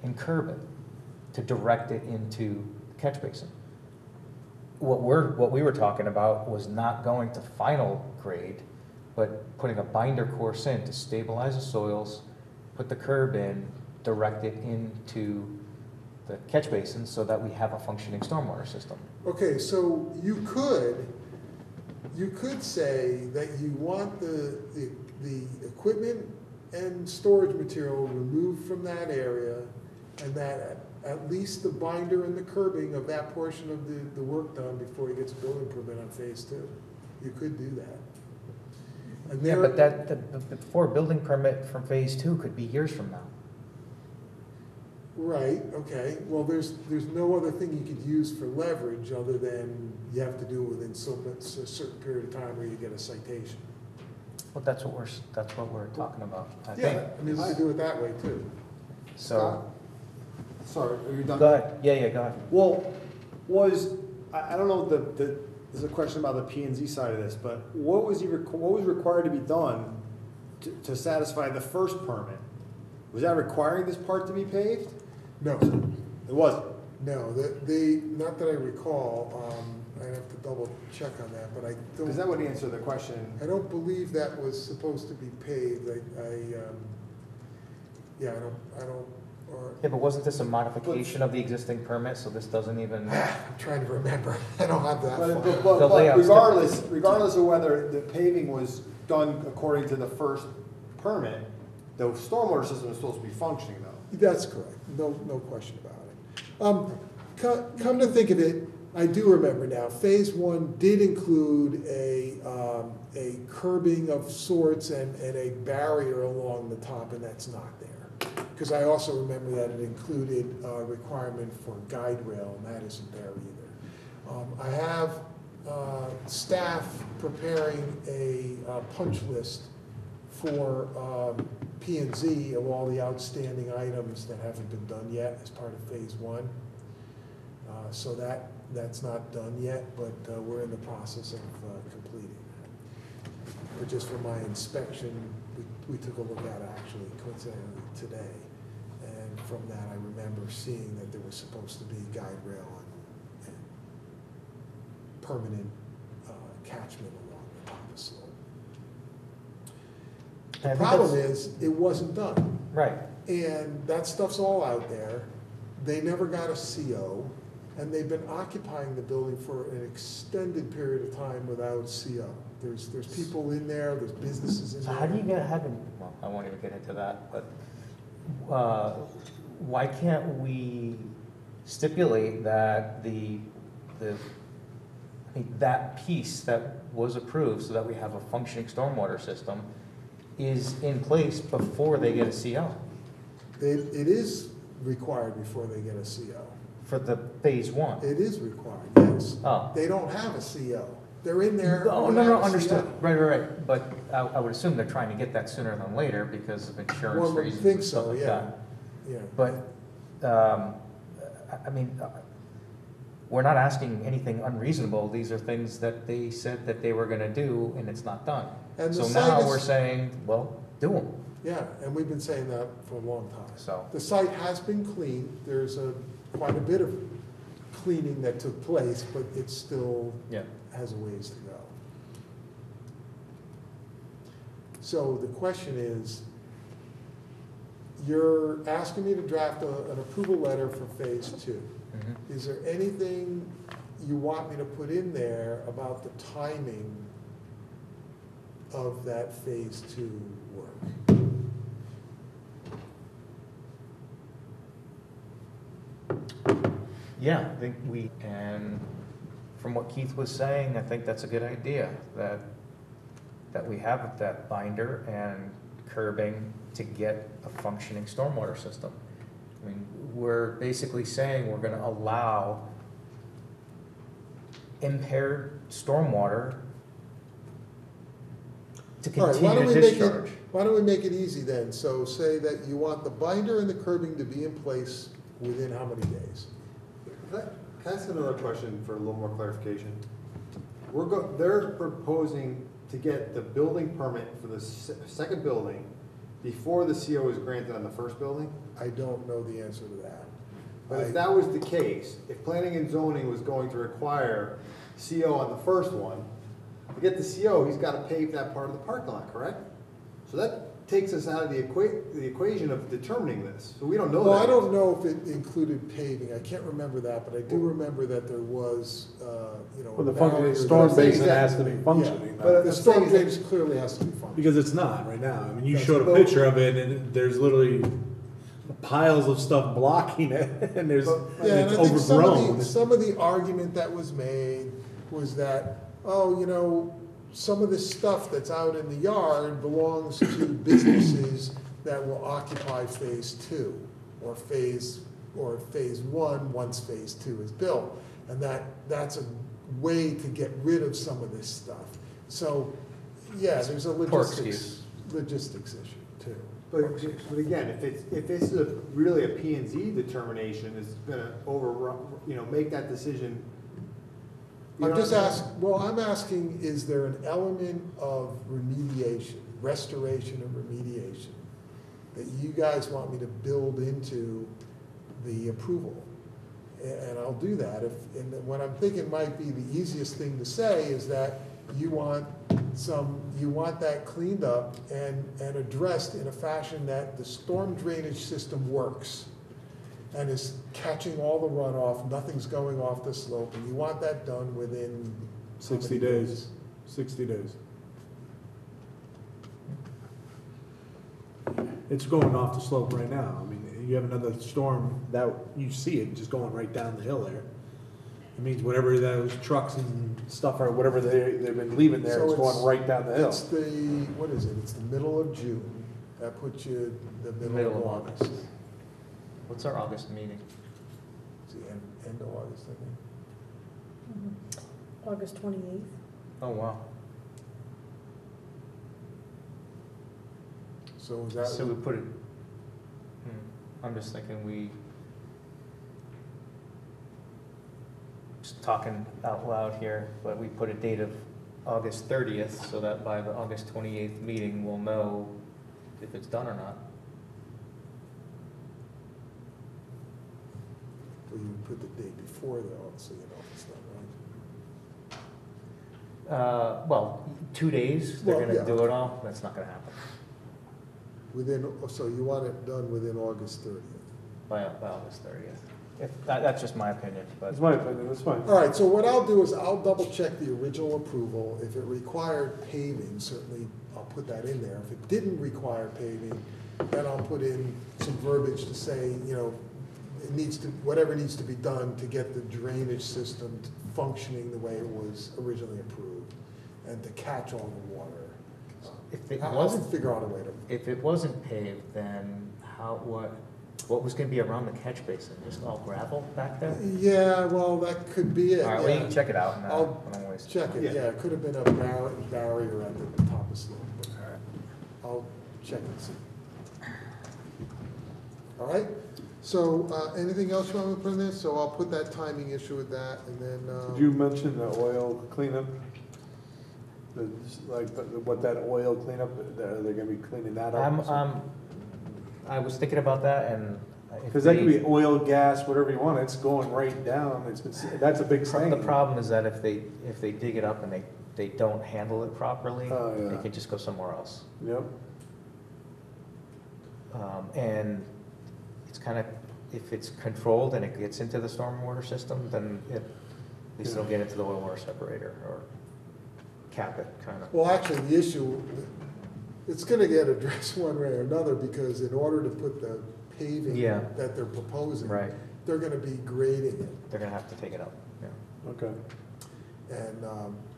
F: and curb it, to direct it into the catch basin. What we were talking about was not going to final grade, but putting a binder course in to stabilize the soils, put the curb in, direct it into the catch basin so that we have a functioning stormwater system.
G: Okay, so you could say that you want the equipment and storage material removed from that area, and that at least the binder and the curbing of that portion of the work done before he gets a building permit on phase 2. You could do that. And
F: Yeah,
G: there-
F: but that, before a building permit from phase 2 could be years from now.
G: Right, okay, well, there's no other thing you could use for leverage other than you have to do it within a certain period of time where you get a citation.
F: Well, that's what we're talking about, I think.
G: Yeah, I mean, we could do it that way too.
F: So,
J: Sorry, are you done?
F: go ahead, yeah, go ahead.
J: Well, I don't know, there's a question about the P and Z side of this, but what was required to be done to satisfy the first permit? Was that requiring this part to be paved?
G: No,
J: It wasn't.
G: no, not that I recall, I'd have to double check on that, but I
J: Because that
G: don't,
J: would answer the question.
G: I don't believe that was supposed to be paved, yeah, I don't, or,
F: Yeah, but wasn't this a modification of the existing permit, so this doesn't even,
G: I'm trying to remember, I don't have that
J: But,
G: far.
F: The layout's
J: regardless of whether the paving was done according to the first permit, the stormwater system is supposed to be functioning though.
G: That's correct, no question about it. Come to think of it, I do remember now, phase 1 did include a curbing of sorts and a barrier along the top, and that's not there. Because I also remember that it included a requirement for guide rail, and that isn't there either. I have staff preparing a punch list for P&Z of all the outstanding items that haven't been done yet as part of phase 1. So that's not done yet, but we're in the process of completing that. But just for my inspection, we took a look at it actually coincidentally today. And from that, I remember seeing that there was supposed to be guide rail and permanent catchment along the top of the slope.
F: I
G: The
F: think
G: problem
F: that's-
G: is, it wasn't done.
F: right.
G: And that stuff's all out there. They never got a CO, and they've been occupying the building for an extended period of time without CO. There's people in there, there's businesses in
F: So
G: there.
F: how do you well, I won't even get into that, but why can't we stipulate that that piece that was approved so that we have a functioning stormwater system is in place before they get a CO
G: It is required before they get a CO.
F: for the phase 1?
G: It is required, yes.
F: Oh.
G: They don't have a CO. They're in there.
F: Oh,
G: without
F: no,
G: a
F: understood.
G: CO.
F: Right. But I would assume they're trying to get that sooner than later because of insurance
G: One would
F: reasons
G: think
F: and stuff
G: so,
F: like
G: yeah.
F: that.
G: Yeah.
F: But, I mean, we're not asking anything unreasonable. These are things that they said that they were gonna do, and it's not done.
G: And the
F: So
G: site
F: now
G: is-
F: we're saying, well, do them.
G: Yeah, and we've been saying that for a long time.
F: So,
G: The site has been cleaned. There's quite a bit of cleaning that took place, but it still
F: yeah.
G: has a ways to go. So the question is, you're asking me to draft an approval letter for phase 2.
F: Mhm.
G: Is there anything you want me to put in there about the timing of that phase 2 work?
F: Yeah, I think and from what Keith was saying, I think that's a good idea, that we have that binder and curbing to get a functioning stormwater system. I mean, we're basically saying we're gonna allow impaired stormwater to
G: All right, why don't
F: continue to
G: we make it,
F: discharge.
G: why don't we make it easy then? So say that you want the binder and the curbing to be in place within how many days?
J: Can I ask another question for a little more clarification? They're proposing to get the building permit for the second building before the CO is granted on the first building?
G: I don't know the answer to that.
J: But if that was the case, if planning and zoning was going to require CO on the first one, to get the CO, he's gotta pave that part of the parking lot, correct? So that takes us out of the equation of determining this, so we don't know that.
G: Well, I don't know if it included paving, I can't remember that, but I do remember that there was, you know.
H: Well, the
G: barrier
H: storm
G: that-
H: basin has to be functioning.
G: Yeah,
H: not-
G: but the
J: I'm
G: storm
J: saying is
G: drainage clearly has to be functioning.
H: Because it's not right now. I mean, you
G: That's
H: showed a
J: both.
H: picture of it and there's literally piles of stuff blocking it and there's,
G: Yeah,
H: and
G: and
H: it's
G: I think
H: overgrown.
G: some of the argument that was made was that, oh, you know, some of this stuff that's out in the yard belongs to businesses that will occupy phase two, or phase one, once phase two is built. And that's a way to get rid of some of this stuff. So, yeah, there's a
F: Poor
G: logistics issue too.
J: But again, if this is really a P and Z determination, it's gonna overrun, you know, make that decision. You
G: I'm
J: know
G: just
J: what I'm
G: asking, well, I'm asking, is there an element of remediation, restoration and remediation, that you guys want me to build into the approval? And I'll do that if, and what I'm thinking might be the easiest thing to say is that you want that cleaned up and addressed in a fashion that the storm drainage system works and is catching all the runoff, nothing's going off the slope, and you want that done within
H: 60 days. 60 days. It's going off the slope right now. I mean, you have another storm that you see it just going right down the hill there. It means whatever those trucks and stuff or whatever they've been leaving there,
G: So
H: it's
G: it's-
H: going right down the hill.
G: It's what is it? It's the middle of June. That puts you the middle of August.
F: What's our August meeting?
G: It's the end of August, I think.
C: August 28th.
F: Oh, wow.
G: So is that?
F: So we put it, I'm just thinking just talking out loud here, but we put a date of August 30th so that by the August 28th meeting, we'll know if it's done or not.
G: Well, you put the date before though, so you know if it's not right.
F: Well, 2 days, they're
G: Well,
F: gonna
G: yeah.
F: do it all, that's not gonna happen
G: So you want it done within August 30th.
F: by August 30th. That's just my opinion, but.
H: That's my opinion, that's fine.
G: All right, so what I'll do is I'll double check the original approval. If it required paving, certainly I'll put that in there. If it didn't require paving, then I'll put in some verbiage to say, you know, whatever needs to be done to get the drainage system functioning the way it was originally approved and to catch all the water.
F: If it
G: I'll
F: wasn't,
G: figure out a way to.
F: if it wasn't paved, then what was gonna be around the catch basin? Just all gravel back there?
G: Yeah, well, that could be it.
F: All right, well, you
G: yeah.
F: can check it out and
G: I'll
F: I don't waste.
G: Check it,
J: Yeah.
G: yeah, it could have been a barrier at the top of slope. but I'll check and see. All right, so, anything else you want me to put in there? So I'll put that timing issue with that, and then,
H: Did you mention the oil cleanup? What that oil cleanup, they're gonna be cleaning that up?
F: I was thinking about that and. if
H: Because that could
F: they-
H: be oil, gas, whatever you want, it's going right down, that's a big thing.
F: The problem is that if they dig it up and they don't handle it properly,
H: Oh, yeah.
F: they could just go somewhere else.
H: Yep,
F: And it's kind of, if it's controlled and it gets into the stormwater system, then they still get into the oil water separator or cap it, kind of.
G: well, actually, the issue, it's gonna get addressed one way or another, because in order to put the paving
F: Yeah.
G: that they're proposing,
F: Right,
G: they're gonna be grading it.
F: they're gonna have to take it up, yeah.
H: okay.
G: And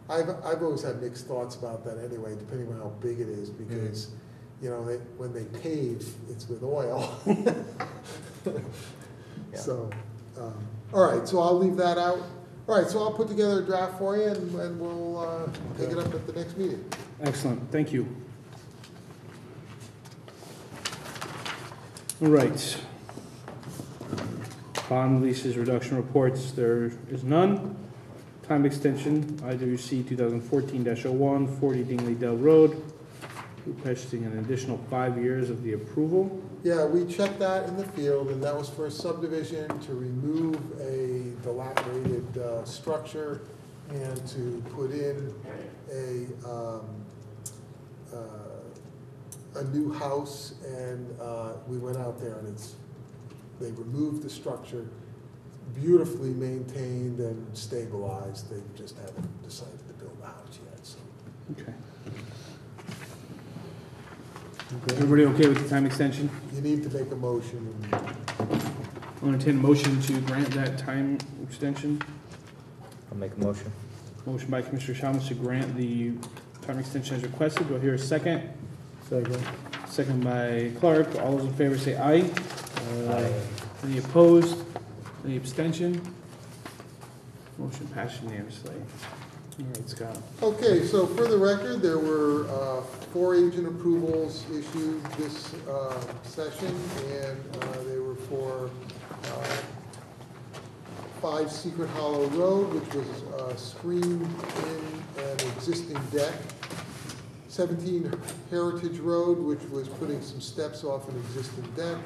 G: I've always had mixed thoughts about that anyway, depending on how big it is, because, you know, when they pave, it's with oil.
F: Yeah.
G: So, all right, so I'll leave that out. All right, so I'll put together a draft for you, and we'll take it up at the next meeting.
A: Excellent, thank you. All right. Bond leases reduction reports, there is none. Time extension, IWC 2014-01, 40 Dingley Dell Road, requesting an additional 5 years of the approval.
G: Yeah, we checked that in the field, and that was for a subdivision to remove a dilapidated structure and to put in a new house, and we went out there and they removed the structure, beautifully maintained and stabilized. They just haven't decided to build a house yet, so.
A: Okay. Everybody okay with the time extension?
G: You need to make a motion, and
A: I'll entertain a motion to grant that time extension.
F: I'll make a motion.
A: Motion by Commissioner Chalmers to grant the time extension as requested. Do I hear a second?
H: Second.
A: Second by Clark. All those in favor say aye.
F: Aye.
A: Any opposed? Any abstention? Motion passed unanimously. All right, Scott.
G: okay, so for the record, there were 4 agent approvals issued this session, and they were for 5 Secret Hollow Road, which was screened in an existing deck. 17 Heritage Road, which was putting some steps off an existing deck.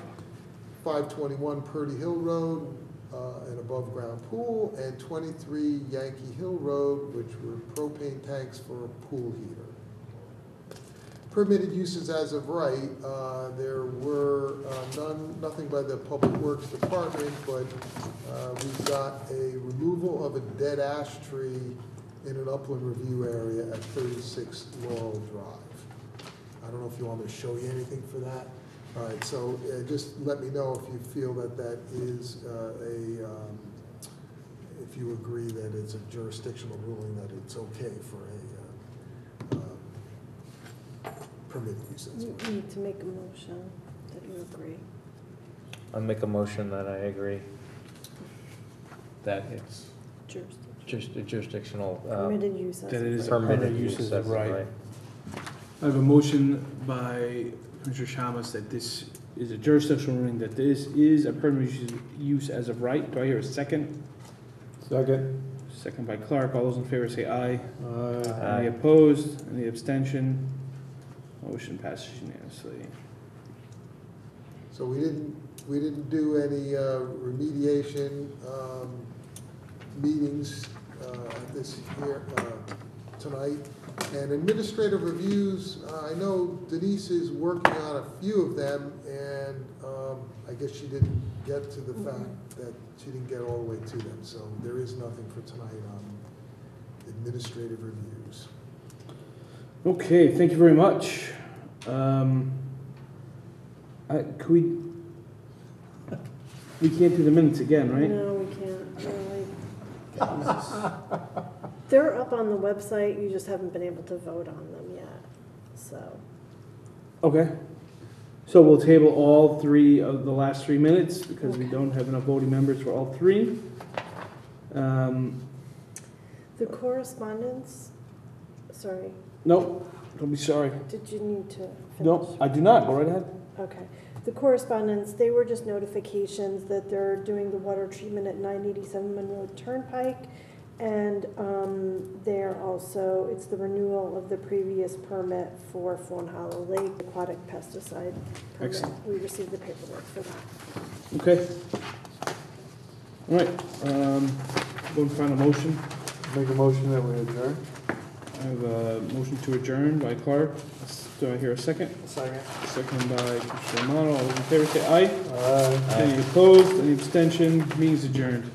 G: 521 Purdy Hill Road, an above-ground pool, and 23 Yankee Hill Road, which were propane tanks for a pool heater. Permitted uses as of right, there were nothing by the Public Works Department, but we've got a removal of a dead ash tree in an upland review area at 36 Laurel Drive. I don't know if you want me to show you anything for that. All right, so just let me know if you feel that that is if you agree that it's a jurisdictional ruling, that it's okay for a permitted use.
C: You need to make a motion that you agree.
F: I'll make a motion that I agree that it's
C: Jurisdiction.
F: just a jurisdictional,
C: Permitted use.
A: That it is a
F: permitted
A: permitted
F: use
A: uses
F: as
A: of
F: of
A: right.
F: right.
A: I have a motion by Commissioner Chalmers that this is a jurisdictional ruling, that this is a permitted use as of right. Do I hear a second?
H: Second.
A: Second by Clark. All those in favor say aye.
F: Aye.
A: Any opposed? Any abstention? Motion passes unanimously.
G: So we didn't do any remediation meetings this year tonight. And administrative reviews, I know Denise is working on a few of them, and I guess she didn't get to the fact that she didn't get all the way to them. So there is nothing for tonight on administrative reviews.
A: Okay, thank you very much. Could we can't do the minutes again, right?
C: No, we can't. Really. They're up on the website, you just haven't been able to vote on them yet, so.
A: Okay. So we'll table all 3 of the last 3 minutes because we
C: Okay.
A: don't have enough voting members for all 3.
C: The correspondence, sorry,
A: Nope, don't be sorry.
C: did you need to finish?
A: Nope, I do not. Go right ahead.
C: Okay. The correspondence, they were just notifications that they're doing the water treatment at 987 Monroe Turnpike. And they're also, it's the renewal of the previous permit for Fawn Hollow Lake aquatic pesticide permit.
A: Excellent.
C: We received the paperwork for that.
A: Okay. All right, going to find a motion.
H: Make a motion that we adjourn.
A: I have a motion to adjourn by Clark. Do I hear a second?
H: Second.
A: Second by Commissioner Romano. All those in favor say aye.
H: Aye.
A: Any opposed? Any abstention? Meeting's adjourned.